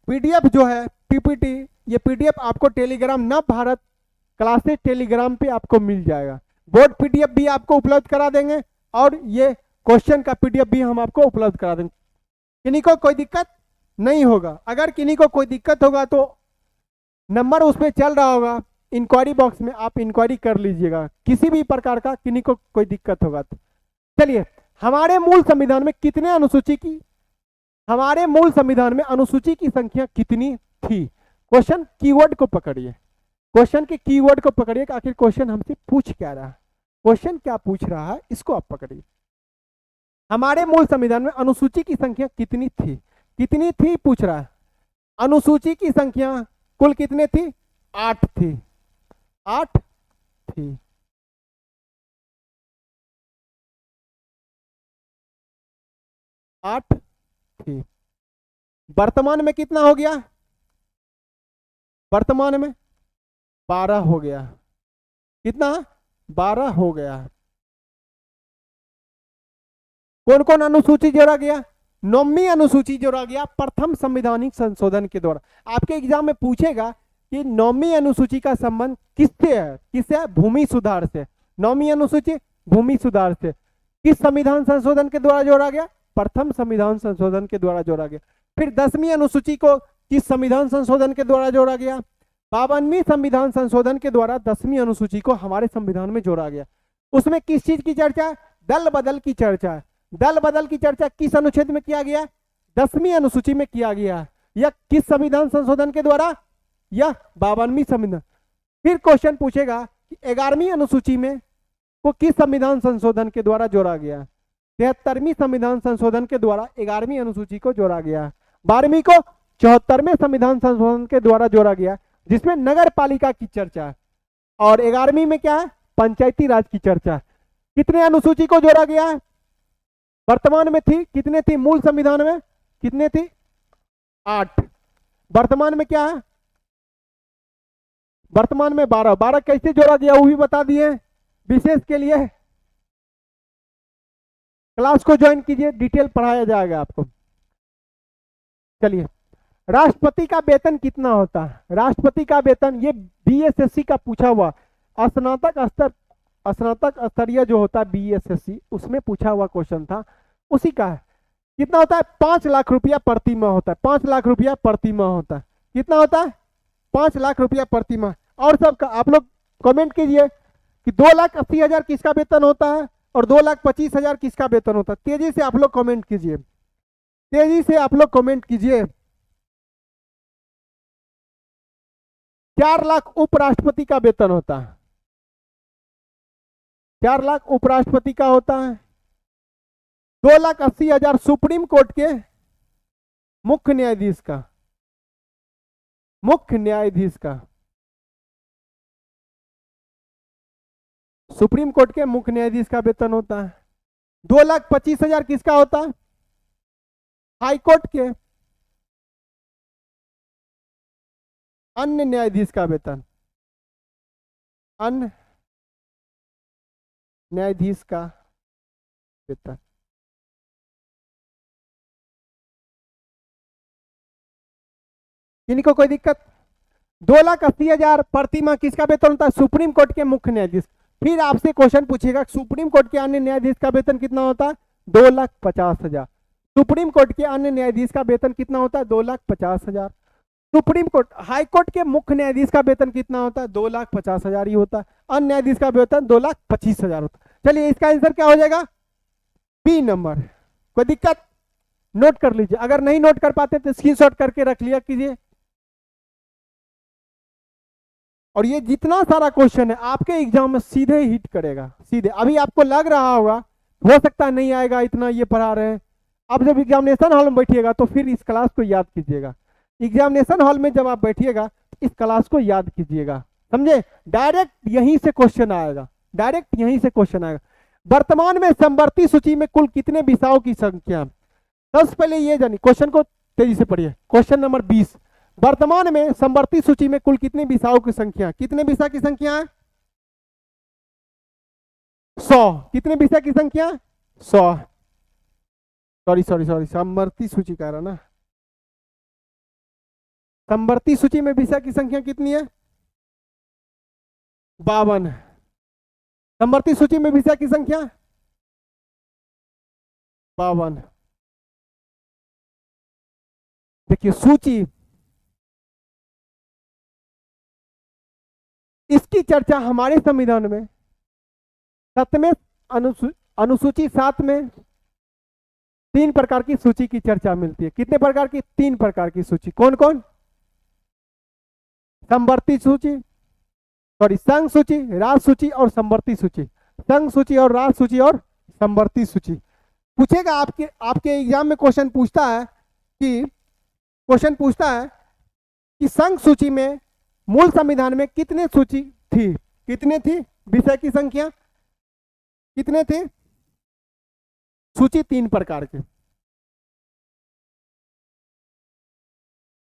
पीडीएफ जो है, पीपीटी, ये पीडीएफ आपको टेलीग्राम नव भारत क्लासेस टेलीग्राम पे आपको मिल जाएगा। बोर्ड पीडीएफ भी आपको उपलब्ध करा देंगे और ये क्वेश्चन का पीडीएफ भी हम आपको उपलब्ध करा देंगे। किन्हीं को कोई दिक्कत नहीं होगा। अगर किन्हीं को कोई दिक्कत होगा तो नंबर उसमें चल रहा होगा, इंक्वायरी बॉक्स में आप इंक्वायरी कर लीजिएगा किसी भी प्रकार का किन्हीं को कोई दिक्कत होगा तो। चलिए, हमारे मूल संविधान में कितने अनुसूची की, हमारे मूल संविधान में अनुसूची की संख्या कितनी थी? क्वेश्चन कीवर्ड को पकड़िए, क्वेश्चन के कीवर्ड को पकड़िए कि आखिर क्वेश्चन हमसे पूछ क्या रहा है, क्वेश्चन क्या पूछ रहा है, इसको आप पकड़िए। हमारे मूल संविधान में अनुसूची की संख्या कितनी थी? कितनी थी पूछ रहा है। अनुसूची की संख्या कुल कितने थी? 8 थी। 8 थी। 8 थी। वर्तमान में कितना हो गया? वर्तमान में 12 हो गया। कितना? 12 हो गया। कौन कौन अनुसूची जोड़ा गया? 9वीं अनुसूची जोड़ा गया प्रथम संवैधानिक संशोधन के द्वारा। आपके एग्जाम में पूछेगा कि 9वीं अनुसूची का संबंध किससे है? किससे? भूमि सुधार से। 9वीं अनुसूची भूमि सुधार से। किस संविधान संशोधन के द्वारा जोड़ा गया? प्रथम संविधान संशोधन के द्वारा जोड़ा गया। फिर 10वीं अनुसूची को किस संविधान संशोधन के द्वारा जोड़ा गया? 52वीं संविधान संशोधन के द्वारा 10वीं अनुसूची को हमारे संविधान में जोड़ा गया। उसमें किस चीज की चर्चा है? दल बदल की चर्चा है। दल बदल की चर्चा किस अनुच्छेद में किया गया? 10वीं अनुसूची में किया गया। या किस संविधान संशोधन के द्वारा? या 52वीं संविधान। फिर क्वेश्चन पूछेगा कि 11वीं अनुसूची में को किस संविधान संशोधन के द्वारा जोड़ा गया? 73वीं संविधान संशोधन के द्वारा 11वीं अनुसूची को जोड़ा गया। 12वीं को 74वें संविधान संशोधन के द्वारा जोड़ा गया जिसमें नगर पालिका की चर्चा है। और 11वीं में क्या है? पंचायती राज की चर्चा। कितने अनुसूची को जोड़ा गया है? वर्तमान में थी कितने थी? मूल संविधान में कितने थी? 8। वर्तमान में क्या है? वर्तमान में 12। 12 कैसे जोड़ा गया वो भी बता दिए। विशेष के लिए क्लास को ज्वाइन कीजिए, डिटेल पढ़ाया जाएगा आपको। चलिए, राष्ट्रपति का वेतन कितना होता है? राष्ट्रपति का वेतन ये बीएसएससी का पूछा हुआ स्नातक स्तरीय जो होता है बीएसएससी उसमें पूछा हुआ क्वेश्चन था, उसी का है। कितना होता है? 5 लाख रुपया प्रति माह होता है। 5 लाख रुपया प्रति माह होता है। कितना होता है? 5 लाख रुपया प्रति माह। और सबका आप लोग कमेंट कीजिए कि 2,80,000 किसका वेतन होता है और 2,25,000 किसका वेतन होता है। तेजी से आप लोग कमेंट कीजिए, तेजी से आप लोग कमेंट कीजिए। 4 लाख उपराष्ट्रपति का वेतन होता है। 4 लाख उपराष्ट्रपति का होता है। 2,80,000 सुप्रीम कोर्ट के मुख्य न्यायाधीश का, मुख्य न्यायाधीश का, सुप्रीम कोर्ट के मुख्य न्यायाधीश का वेतन होता है। 2,25,000 किसका होता है? हाई कोर्ट के अन्य न्यायाधीश का वेतन, अन्य न्यायाधीश का वेतन। इनको कोई दिक्कत? 2,80,000 प्रति माह किसका वेतन होता है? सुप्रीम कोर्ट के मुख्य न्यायाधीश। फिर आपसे क्वेश्चन पूछेगा सुप्रीम कोर्ट के अन्य न्यायाधीश का वेतन कितना होता है? 2,50,000। सुप्रीम कोर्ट के अन्य न्यायाधीश का वेतन कितना होता है? 2,50,000। सुप्रीम कोर्ट, हाई कोर्ट के मुख्य न्यायाधीश का वेतन कितना होता है? 2,50,000 ही होता है। अन्य न्यायाधीश का वेतन 2,25,000 होता है। चलिए इसका आंसर क्या हो जाएगा? B number. कोई दिक्कत? नोट कर लीजिए, अगर नहीं नोट कर पाते तो स्क्रीनशॉट करके रख लिया कीजिए। और ये जितना सारा क्वेश्चन है आपके एग्जाम में सीधे हिट करेगा, सीधे। अभी आपको लग रहा होगा हो सकता है नहीं आएगा, इतना ये पढ़ा रहे हैं। अब जब एग्जामिनेशन हॉल में बैठिएगा तो फिर इस क्लास को याद कीजिएगा। एग्जामिनेशन हॉल में जब आप बैठिएगा इस क्लास को याद कीजिएगा, समझे? डायरेक्ट यहीं से क्वेश्चन आएगा, डायरेक्ट यहीं से क्वेश्चन आएगा। वर्तमान में समवर्ती सूची में कुल कितने विषयों की संख्या? सबसे पहले ये जानिए, क्वेश्चन को तेजी से पढ़िए। क्वेश्चन नंबर 20, वर्तमान में समवर्ती सूची में कुल कितने विषयों की संख्या? कितने विषय की संख्या है? 100। कितने विषय की संख्या? 100। सॉरी, समवर्ती सूची कह रहा ना। समवर्ती सूची में विषय की संख्या कितनी है? 52। समवर्ती सूची में विषय की संख्या 52। देखिए सूची, इसकी चर्चा हमारे संविधान में 7वें अनुसूची 7 में 3 प्रकार की सूची की चर्चा मिलती है। कितने प्रकार की? 3 प्रकार की सूची। कौन कौन? समवर्ती सूची, सॉरी संघ सूची, राज सूची और समवर्ती सूची। संघ सूची और राज सूची और समवर्ती सूची। पूछेगा आपके एग्जाम में क्वेश्चन पूछता है कि संघ सूची में मूल संविधान में कितने सूची थी? कितने थी? विषय की संख्या कितने थे? सूची 3 प्रकार के,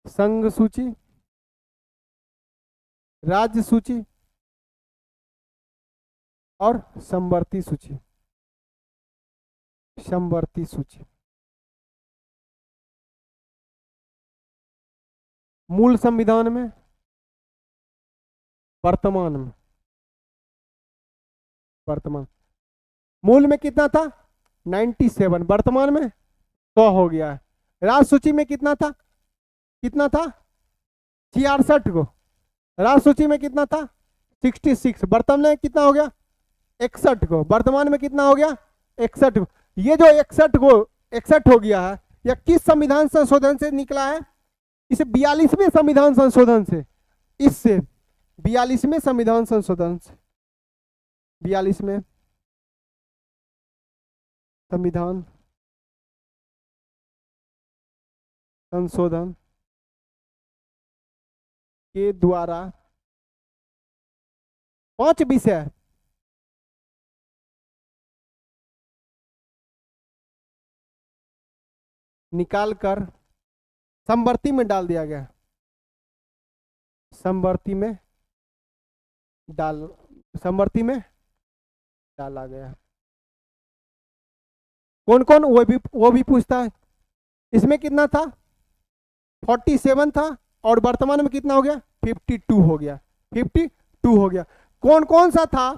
संघ सूची, राज्य सूची और समवर्ती सूची। समवर्ती सूची मूल संविधान में, वर्तमान मूल में कितना था? 97। वर्तमान में 100 हो गया है। राज सूची में कितना था? 66 को। राज सूची में कितना था? 66। वर्तमान में कितना हो गया? 61 को। वर्तमान में कितना हो गया? 61 को। ये जो 61 हो गया है, यह किस संविधान संशोधन से निकला है? इसे 42वें संविधान संशोधन से, इससे 42वें संविधान संशोधन से, 42वें संविधान संशोधन के द्वारा 5 विषय निकालकर समवर्ती में डाल दिया गया। समवर्ती में डाला गया। कौन कौन? वो भी पूछता है। इसमें कितना था? 47 था और वर्तमान में कितना हो गया? 52 हो गया। 52 हो गया। कौन कौन सा था?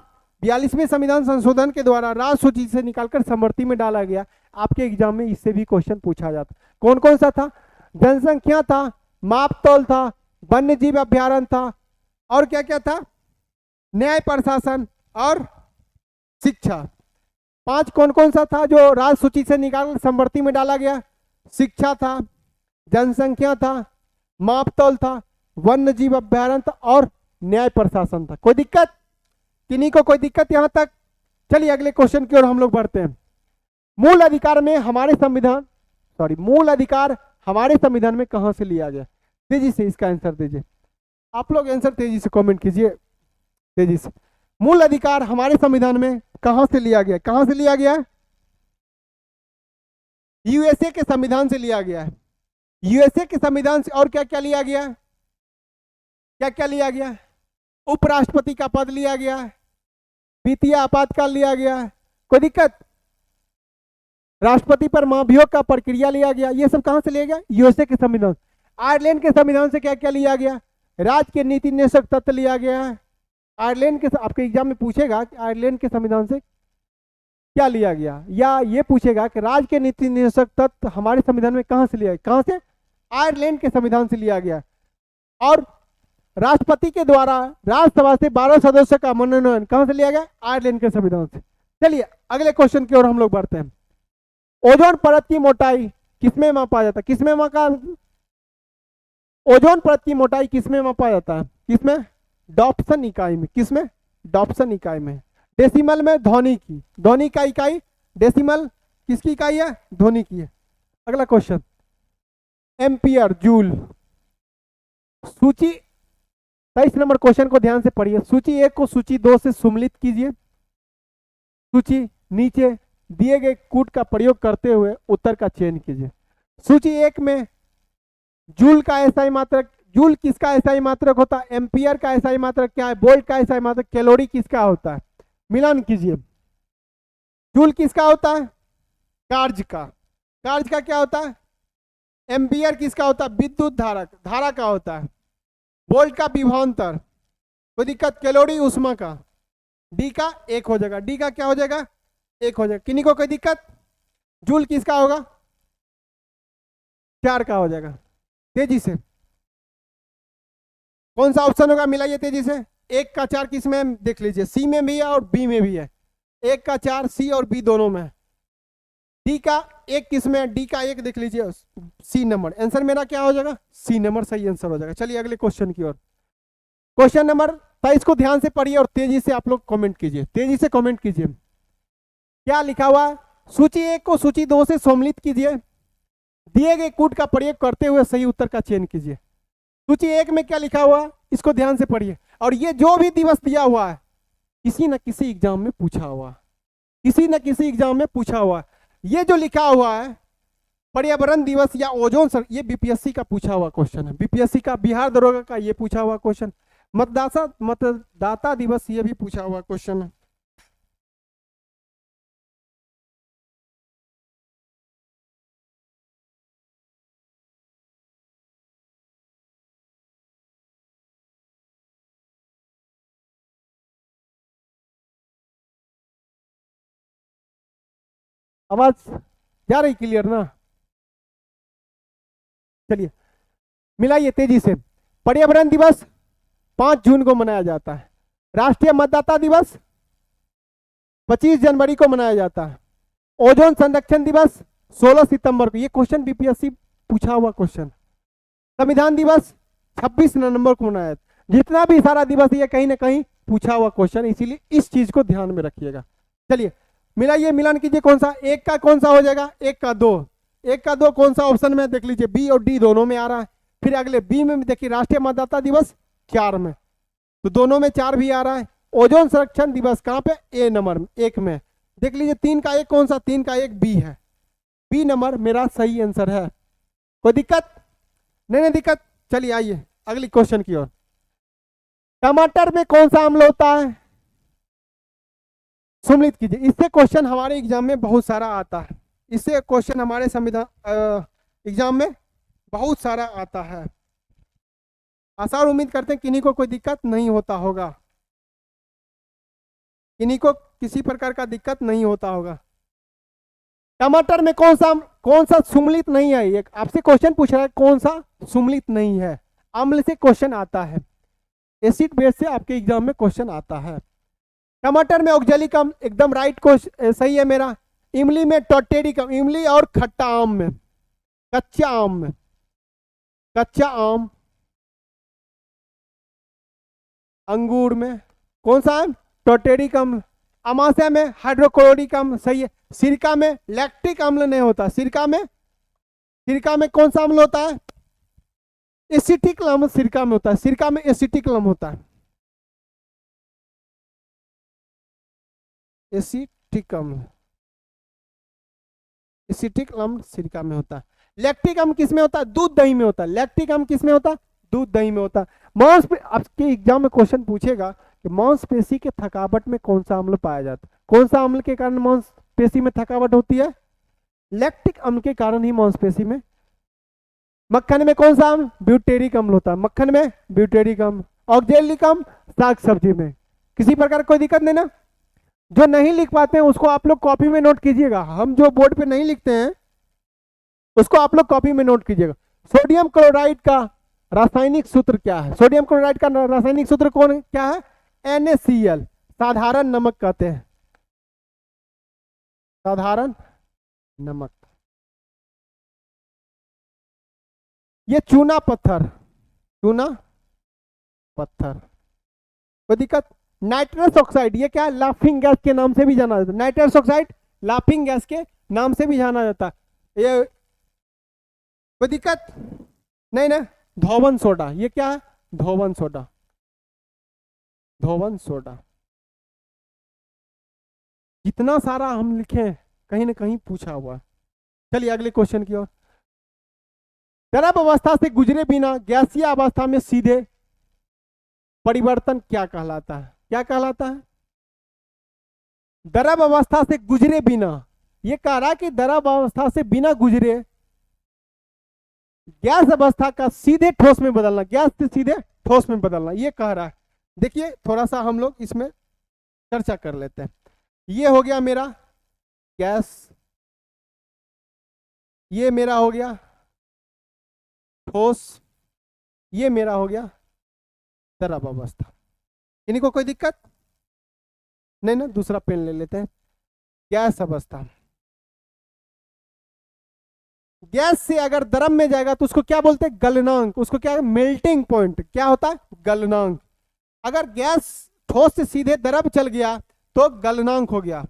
42वें संविधान संशोधन के द्वारा राज सूची से निकालकर समवर्ती में डाला गया। आपके एग्जाम में इससे भी क्वेश्चन पूछा जाता। कौन कौन सा था? जनसंख्या था, मापतौल था, वन्य जीव अभ्यारण्य था, और क्या क्या था? न्याय प्रशासन और शिक्षा। 5 कौन कौन सा था जो राज्य सूची से निकाल समवर्ती में डाला गया? शिक्षा था, जनसंख्या था, मापतौल था, वन्य जीव अभ्यारण्य था और न्याय प्रशासन था। कोई दिक्कत? किन्हीं को कोई दिक्कत यहां तक? चलिए अगले क्वेश्चन की ओर हम लोग बढ़ते हैं। मूल अधिकार में हमारे संविधान मूल अधिकार हमारे संविधान में कहां से लिया गया? तेजी से इसका आंसर दीजिए। आप लोग आंसर तेजी से कमेंट कीजिए, तेजी से। मूल अधिकार हमारे संविधान में कहां से लिया गया? कहां से लिया गया? यूएसए के संविधान से लिया गया है। यूएसए के संविधान से और क्या क्या लिया गया? क्या क्या लिया गया? उपराष्ट्रपति का पद लिया गया, वित्तीय आपातकाल लिया गया। कोई दिक्कत? राष्ट्रपति पर महाभियोग का प्रक्रिया लिया गया। ये सब कहां से लिया गया? यूएसए के संविधान। आयरलैंड के संविधान से क्या क्या लिया गया? राज्य के नीति निर्देशक तत्व लिया गया है। आयरलैंड के, आपके एग्जाम में पूछेगा कि आयरलैंड के संविधान से क्या लिया गया, या ये पूछेगा कि राज्य के नीति निर्देशक तत्व हमारे संविधान में कहां से लिया गया? कहां से? आयरलैंड के संविधान से लिया गया। और राष्ट्रपति के द्वारा राज्यसभा से 12 सदस्यों का मनोनयन कहां से लिया गया? आयरलैंड के संविधान से। चलिए अगले क्वेश्चन की ओर हम लोग बढ़ते हैं। ओजोन परत की मोटाई किसमें मापा जाता है? किसमें मापा? ओजोन परत की मोटाई किसमें मापा जाता है? किसमें? डॉप्सन इकाई में। किसमें? डॉप्सन इकाई में। डेसिमल में ध्वनि की, ध्वनि का इकाई डेसिमल किसकी इकाई है? ध्वनि की है। अगला क्वेश्चन, एम्पियर, जूल। सूची 23 नंबर क्वेश्चन को ध्यान से पढ़िए। सूची 1 को सूची 2 से सम्मिलित कीजिए। सूची नीचे दिए गए कूट का प्रयोग करते हुए उत्तर का चयन कीजिए। सूची 1 में जूल का एसआई मात्रक, जूल किसका एसआई मात्रक होता है? एम्पियर का एसआई मात्रक क्या है? वोल्ट का एसआई मात्रक, कैलोरी किसका होता है? मिलान कीजिए। जूल किसका होता है? कार्य का। कार्य का क्या होता है? एम्पियर किसका होता है? विद्युत धारा, धारा का होता है। वोल्ट का विभवांतर। कोई दिक्कत? कैलोरी ऊष्मा का। डी का 1 हो जाएगा। डी का क्या हो जाएगा? 1 हो जाएगा। किन्हीं को कोई दिक्कत? जूल किसका होगा? 4 का हो जाएगा। तेजी से कौन सा ऑप्शन होगा? मिलाइए तेजी से। 1 का 4 किस में? देख लीजिए, सी में भी है और बी में भी है। 1 का 4 सी और बी दोनों में है। डी का 1 किस में? डी का 1 देख लीजिए, सी नंबर। आंसर मेरा क्या हो जाएगा? सी नंबर सही आंसर हो जाएगा। चलिए अगले क्वेश्चन की ओर। क्वेश्चन नंबर 23 को ध्यान से पढ़िए और तेजी से आप लोग कमेंट कीजिए, तेजी से कमेंट कीजिए। क्या लिखा हुआ? सूची 1 को सूची 2 से सम्मिलित कीजिए। दिए गए कूट का प्रयोग करते हुए सही उत्तर का चयन कीजिए। सूची 1 में क्या लिखा हुआ? इसको ध्यान से पढ़िए। और ये जो भी दिवस दिया हुआ है किसी न किसी एग्जाम में पूछा हुआ, किसी न किसी एग्जाम में पूछा हुआ। ये जो लिखा हुआ है पर्यावरण दिवस या ओजोन सर, ये बीपीएससी का पूछा हुआ क्वेश्चन है। बीपीएससी का बिहार दरोगा का ये पूछा हुआ क्वेश्चन। मतदाता दिवस ये भी पूछा हुआ क्वेश्चन है। आवाज जा रही क्लियर ना? चलिए मिलाइए तेजी से। पर्यावरण दिवस 5 जून को मनाया जाता है। राष्ट्रीय मतदाता दिवस 25 जनवरी को मनाया जाता है। ओजोन संरक्षण दिवस 16 सितंबर को। ये क्वेश्चन बीपीएससी पूछा हुआ क्वेश्चन। संविधान दिवस 26 नवंबर को मनाया जाता है। जितना भी सारा दिवस ये कहीं ना कहीं पूछा हुआ क्वेश्चन, इसीलिए इस चीज को ध्यान में रखिएगा। चलिए मिलाइए, मिलान कीजिए। कौन सा? 1 का कौन सा हो जाएगा? 1 का 2। 1 का 2 कौन सा ऑप्शन में? देख लीजिए, बी और डी दोनों में आ रहा है। फिर अगले बी में देखिए राष्ट्रीय मतदाता दिवस 4 में, तो दोनों में 4 भी आ रहा है। ओजोन संरक्षण दिवस कहाँ पे? ए नंबर 1 में। देख लीजिए 3 का 1 कौन सा? 3 का 1 बी है। बी नंबर मेरा सही आंसर है। कोई दिक्कत? नहीं दिक्कत। चलिए आइए अगली क्वेश्चन की ओर। टमाटर में कौन सा अम्ल होता है? सम्मिलित कीजिए। इससे क्वेश्चन हमारे एग्जाम में बहुत सारा आता है। इससे क्वेश्चन हमारे संविधान एग्जाम में बहुत सारा आता है। आशा और उम्मीद करते हैं किन्हीं को कोई दिक्कत नहीं होता होगा, किन्हीं को किसी प्रकार का दिक्कत नहीं होता होगा। टमाटर में कौन सा सुम्लित नहीं है? ये आपसे क्वेश्चन पूछ रहा है कौन सा सुम्लित नहीं है। अम्ल से क्वेश्चन आता है, एसिड बेस से आपके एग्जाम में क्वेश्चन आता है। टमाटर में ऑक्जेलिक अम्ल एकदम राइट क्वेश्चन सही है मेरा। इमली में टॉटेरिक अम्ल, इमली और खट्टा आम में, कच्चा आम में, कच्चा आम, अंगूर में कौन सा है? टॉटेरिक अम्ल। अमाशय में हाइड्रोक्लोरिक अम्ल सही है। सिरका में लैक्टिक अम्ल नहीं होता, सिरका में कौन सा अम्ल होता है? एसिटिक अम्ल सिरका में होता है, सिरका में एसिटिक अम्ल होता है, एसिटिक अम्ल, एसिटिक अम्ल सिरका में होता है। लैक्टिक अम्ल किस में होता है? दूध दही में होता है। लैक्टिक अम्ल किस में होता है? दूध दही में होता है। आपके एग्जाम में क्वेश्चन पूछेगा कि मांसपेशी के थकावट में कौन सा अम्ल पाया जाता है? कौन सा अम्ल के कारण मांसपेशी में थकावट होती है? लैक्टिक अम्ल के कारण ही मांसपेशी में। मक्खन में कौन सा अम्ल? ब्यूटेरिक अम्ल होता है, मक्खन में ब्यूटेरिक अम्ल। ऑक्जेलिक अम्ल साग सब्जी में। किसी प्रकार कोई दिक्कत नहीं ना? जो नहीं लिख पाते हैं उसको आप लोग कॉपी में नोट कीजिएगा। हम जो बोर्ड पे नहीं लिखते हैं उसको आप लोग कॉपी में नोट कीजिएगा। सोडियम क्लोराइड का रासायनिक सूत्र क्या है? सोडियम क्लोराइड का रासायनिक सूत्र क्या है? NaCl, साधारण नमक कहते हैं, साधारण नमक। ये चूना पत्थर, चूना पत्थर, कोई दिक्कत? नाइट्रस ऑक्साइड, ये क्या है? लाफिंग गैस के नाम से भी जाना जाता है। नाइट्रस ऑक्साइड लाफिंग गैस के नाम से भी जाना जाता है। ये कोई दिक्कत नहीं ना? धोवन सोडा, ये क्या है? धोवन सोडा, धोवन सोडा। जितना सारा हम लिखे कहीं ना कहीं पूछा हुआ। चलिए अगले क्वेश्चन की ओर। द्रव अवस्था से गुजरे बिना गैसीय अवस्था में सीधे परिवर्तन क्या कहलाता है? क्या कहलाता है? द्रव अवस्था से गुजरे बिना, ये कह रहा है कि द्रव अवस्था से बिना गुजरे गैस अवस्था का सीधे ठोस में बदलना, गैस से सीधे ठोस में बदलना, ये कह रहा है। देखिए थोड़ा सा हम लोग इसमें चर्चा कर लेते हैं। ये हो गया मेरा गैस, ये मेरा हो गया ठोस, ये मेरा हो गया द्रव अवस्था। इनको कोई दिक्कत नहीं ना? दूसरा पेन ले लेते हैं। गैस अवस्था, गैस से अगर द्रव में जाएगा तो उसको क्या बोलते हैं? गलनांक। उसको क्या है? Melting point. क्या होता है? गलनांक। अगर गैस ठोस से सीधे द्रव चल गया तो गलनांक हो गया,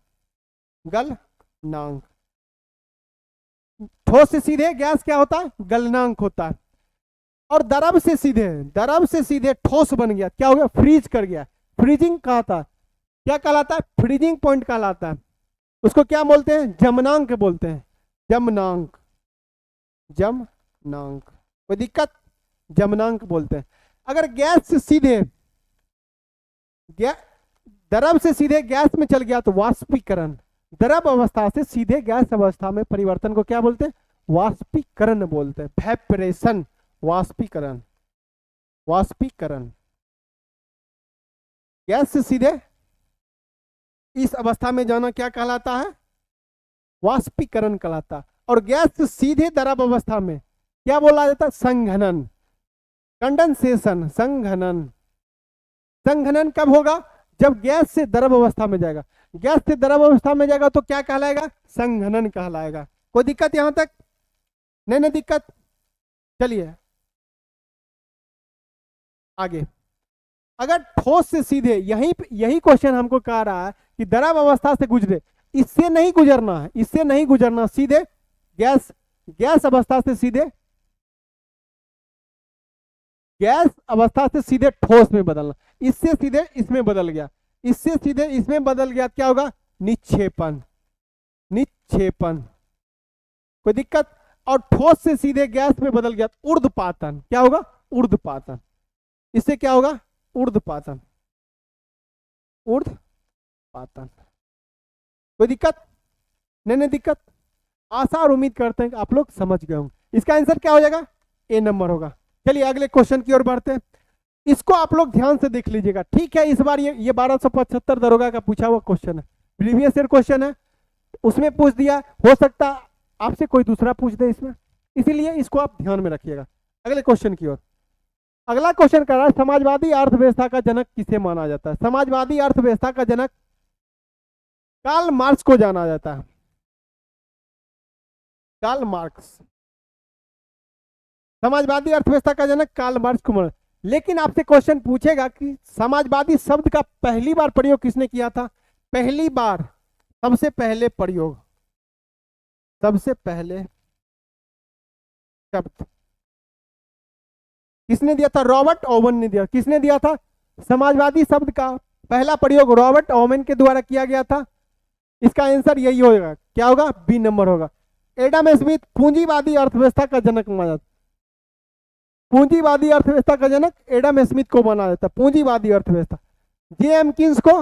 गलनांक। ठोस से सीधे गैस क्या होता है? गलनांक होता है। और द्रव से सीधे ठोस बन गया, क्या हो गया? फ्रीज कर गया, फ्रीजिंग कहता है। क्या कहलाता है? फ्रीजिंग पॉइंट कहलाता है। उसको क्या बोलते हैं? जमनांक बोलते हैं, जमनांक, जमनांक। कोई दिक्कत? जमनांक बोलते हैं। अगर गैस से सीधे द्रव से सीधे गैस में चल गया तो वाष्पीकरण। द्रव अवस्था से सीधे गैस अवस्था में परिवर्तन को क्या बोलते हैं? वाष्पीकरण बोलते हैं, वेपरेशन, वाष्पीकरण, वाष्पीकरण। गैस से सीधे इस अवस्था में जाना क्या कहलाता है? वाष्पीकरण कहलाता है। और गैस से सीधे द्रव अवस्था में क्या बोला जाता है? संघनन, कंडेंसेशन, संघनन। संघनन कब होगा? जब गैस से द्रव अवस्था में जाएगा। गैस से द्रव अवस्था में जाएगा तो क्या कहलाएगा? संघनन कहलाएगा। कोई दिक्कत यहां तक? नहीं ना दिक्कत? चलिए आगे। अगर ठोस से सीधे, यही क्वेश्चन हमको कह रहा है कि द्रव अवस्था से गुजरे, इससे नहीं गुजरना है, इससे नहीं गुजरना, सीधे गैस अवस्था से सीधे, गैस अवस्था से सीधे ठोस में बदलना। इससे सीधे इसमें बदल गया, इससे सीधे इसमें बदल गया, क्या होगा? निक्षेपण, निक्षेपण। कोई दिक्कत? और ठोस से सीधे गैस में बदल गया, ऊर्ध्वपातन। क्या होगा? ऊर्ध्वपातन। इससे क्या होगा? ऊर्ध्वपातन, ऊर्ध्वपातन। कोई दिक्कत? नहीं दिक्कत? आशा और उम्मीद करते हैं कि आप लोग समझ गए होंगे। इसका आंसर क्या हो जाएगा? ए नंबर होगा। चलिए अगले क्वेश्चन की ओर बढ़ते हैं। इसको आप लोग ध्यान से देख लीजिएगा, ठीक है? इस बार ये 1275 दरोगा का पूछा हुआ क्वेश्चन है, प्रीवियस ईयर क्वेश्चन है। उसमें पूछ दिया, हो सकता आपसे कोई दूसरा पूछ दे इसमें, इसीलिए इसको आप ध्यान में रखिएगा। अगले क्वेश्चन की ओर। अगला क्वेश्चन कर रहा है, समाजवादी अर्थव्यवस्था का जनक किसे माना जाता है? समाजवादी अर्थव्यवस्था का जनक कार्ल मार्क्स को जाना जाता है। कार्ल मार्क्स, समाजवादी अर्थव्यवस्था का जनक कार्ल मार्क्स को माना। लेकिन आपसे क्वेश्चन पूछेगा कि समाजवादी शब्द का पहली बार प्रयोग किसने किया था? पहली बार, सबसे पहले प्रयोग, सबसे पहले शब्द किसने दिया था? रॉबर्ट ओवन ने दिया। किसने दिया था? समाजवादी शब्द का पहला प्रयोग रॉबर्ट ओवन के द्वारा किया गया था। इसका आंसर यही होगा, क्या होगा? बी नंबर होगा। एडम स्मिथ पूंजीवादी अर्थव्यवस्था का जनक माना जाता। पूंजीवादी अर्थव्यवस्था का जनक एडम स्मिथ को माना जाता है, पूंजीवादी अर्थव्यवस्था। जेएम किन्स को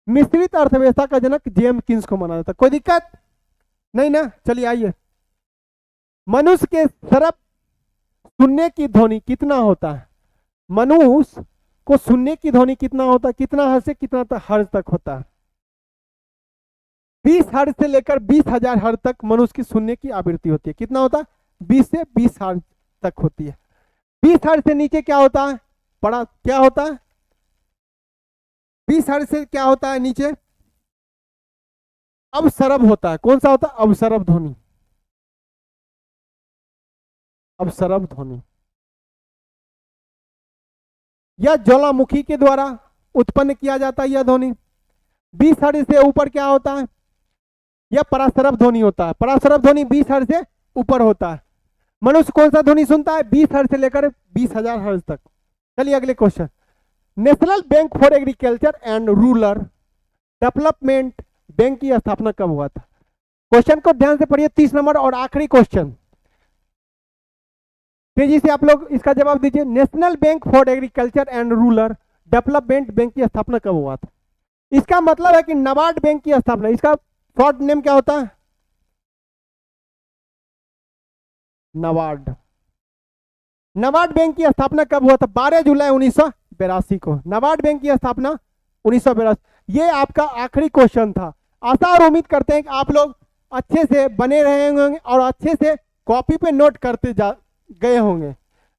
मिश्रित अर्थव्यवस्था का जनक जेएम किन्स को माना जाता है। कोई दिक्कत नहीं ना? चलिए आइए। मनुष्य के सरब सुनने की ध्वनि कितना होता है? मनुष्य को सुनने की ध्वनि कितना होता है? कितना हर्ज से कितना हर्ज तक होता है? 20 हर्ज से लेकर 20,000 हर्ज तक मनुष्य की सुनने की आवृत्ति होती है। कितना होता है? 20 से 20 हर्ज तक होती है। 20 हर्ज से नीचे क्या होता है? बड़ा क्या होता है? 20 हर्ज से क्या होता है नीचे? अवसरब होता है। कौन सा होता है? अवसरब ध्वनि, अवसरब ध्वनि। यह ज्वालामुखी के द्वारा उत्पन्न किया जाता है यह ध्वनि। 20 हर्ज से ऊपर क्या होता है? यह परासरब ध्वनि होता है। परासरब ध्वनि 20 हर्ज से ऊपर होता है। मनुष्य कौन सा ध्वनि सुनता है? 20 हर्ज से लेकर 20,000 हर्ज तक। चलिए अगले question. National bank for agriculture and rural development bank की स्थापना कब हुआ था? क्वेश्चन को ध्यान से पढ़िए, 30 नंबर और आखिरी क्वेश्चन। तेजी से आप लोग इसका जवाब दीजिए। National bank for agriculture and rural development bank की स्थापना कब हुआ था? इसका मतलब है कि नाबार्ड बैंक की स्थापना, इसका शॉर्ट नेम क्या होता है? नाबार्ड। नाबार्ड बैंक की स्थापना कब हुआ था? 12 जुलाई 1982 को नाबार्ड बैंक की स्थापना 1982। ये आपका आखिरी क्वेश्चन था। आशा और उम्मीद करते हैं कि आप लोग अच्छे से बने रहे होंगे और अच्छे से कॉपी पे नोट करते गए होंगे।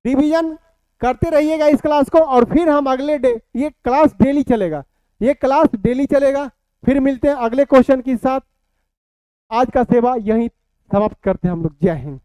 रिवीजन करते रहिएगा इस क्लास को, और फिर हम अगले डे, ये क्लास डेली चलेगा, ये क्लास डेली चलेगा। फिर मिलते हैं अगले क्वेश्चन के साथ। आज का सेवा यहीं समाप्त करते हैं हम लोग। जय हिंद।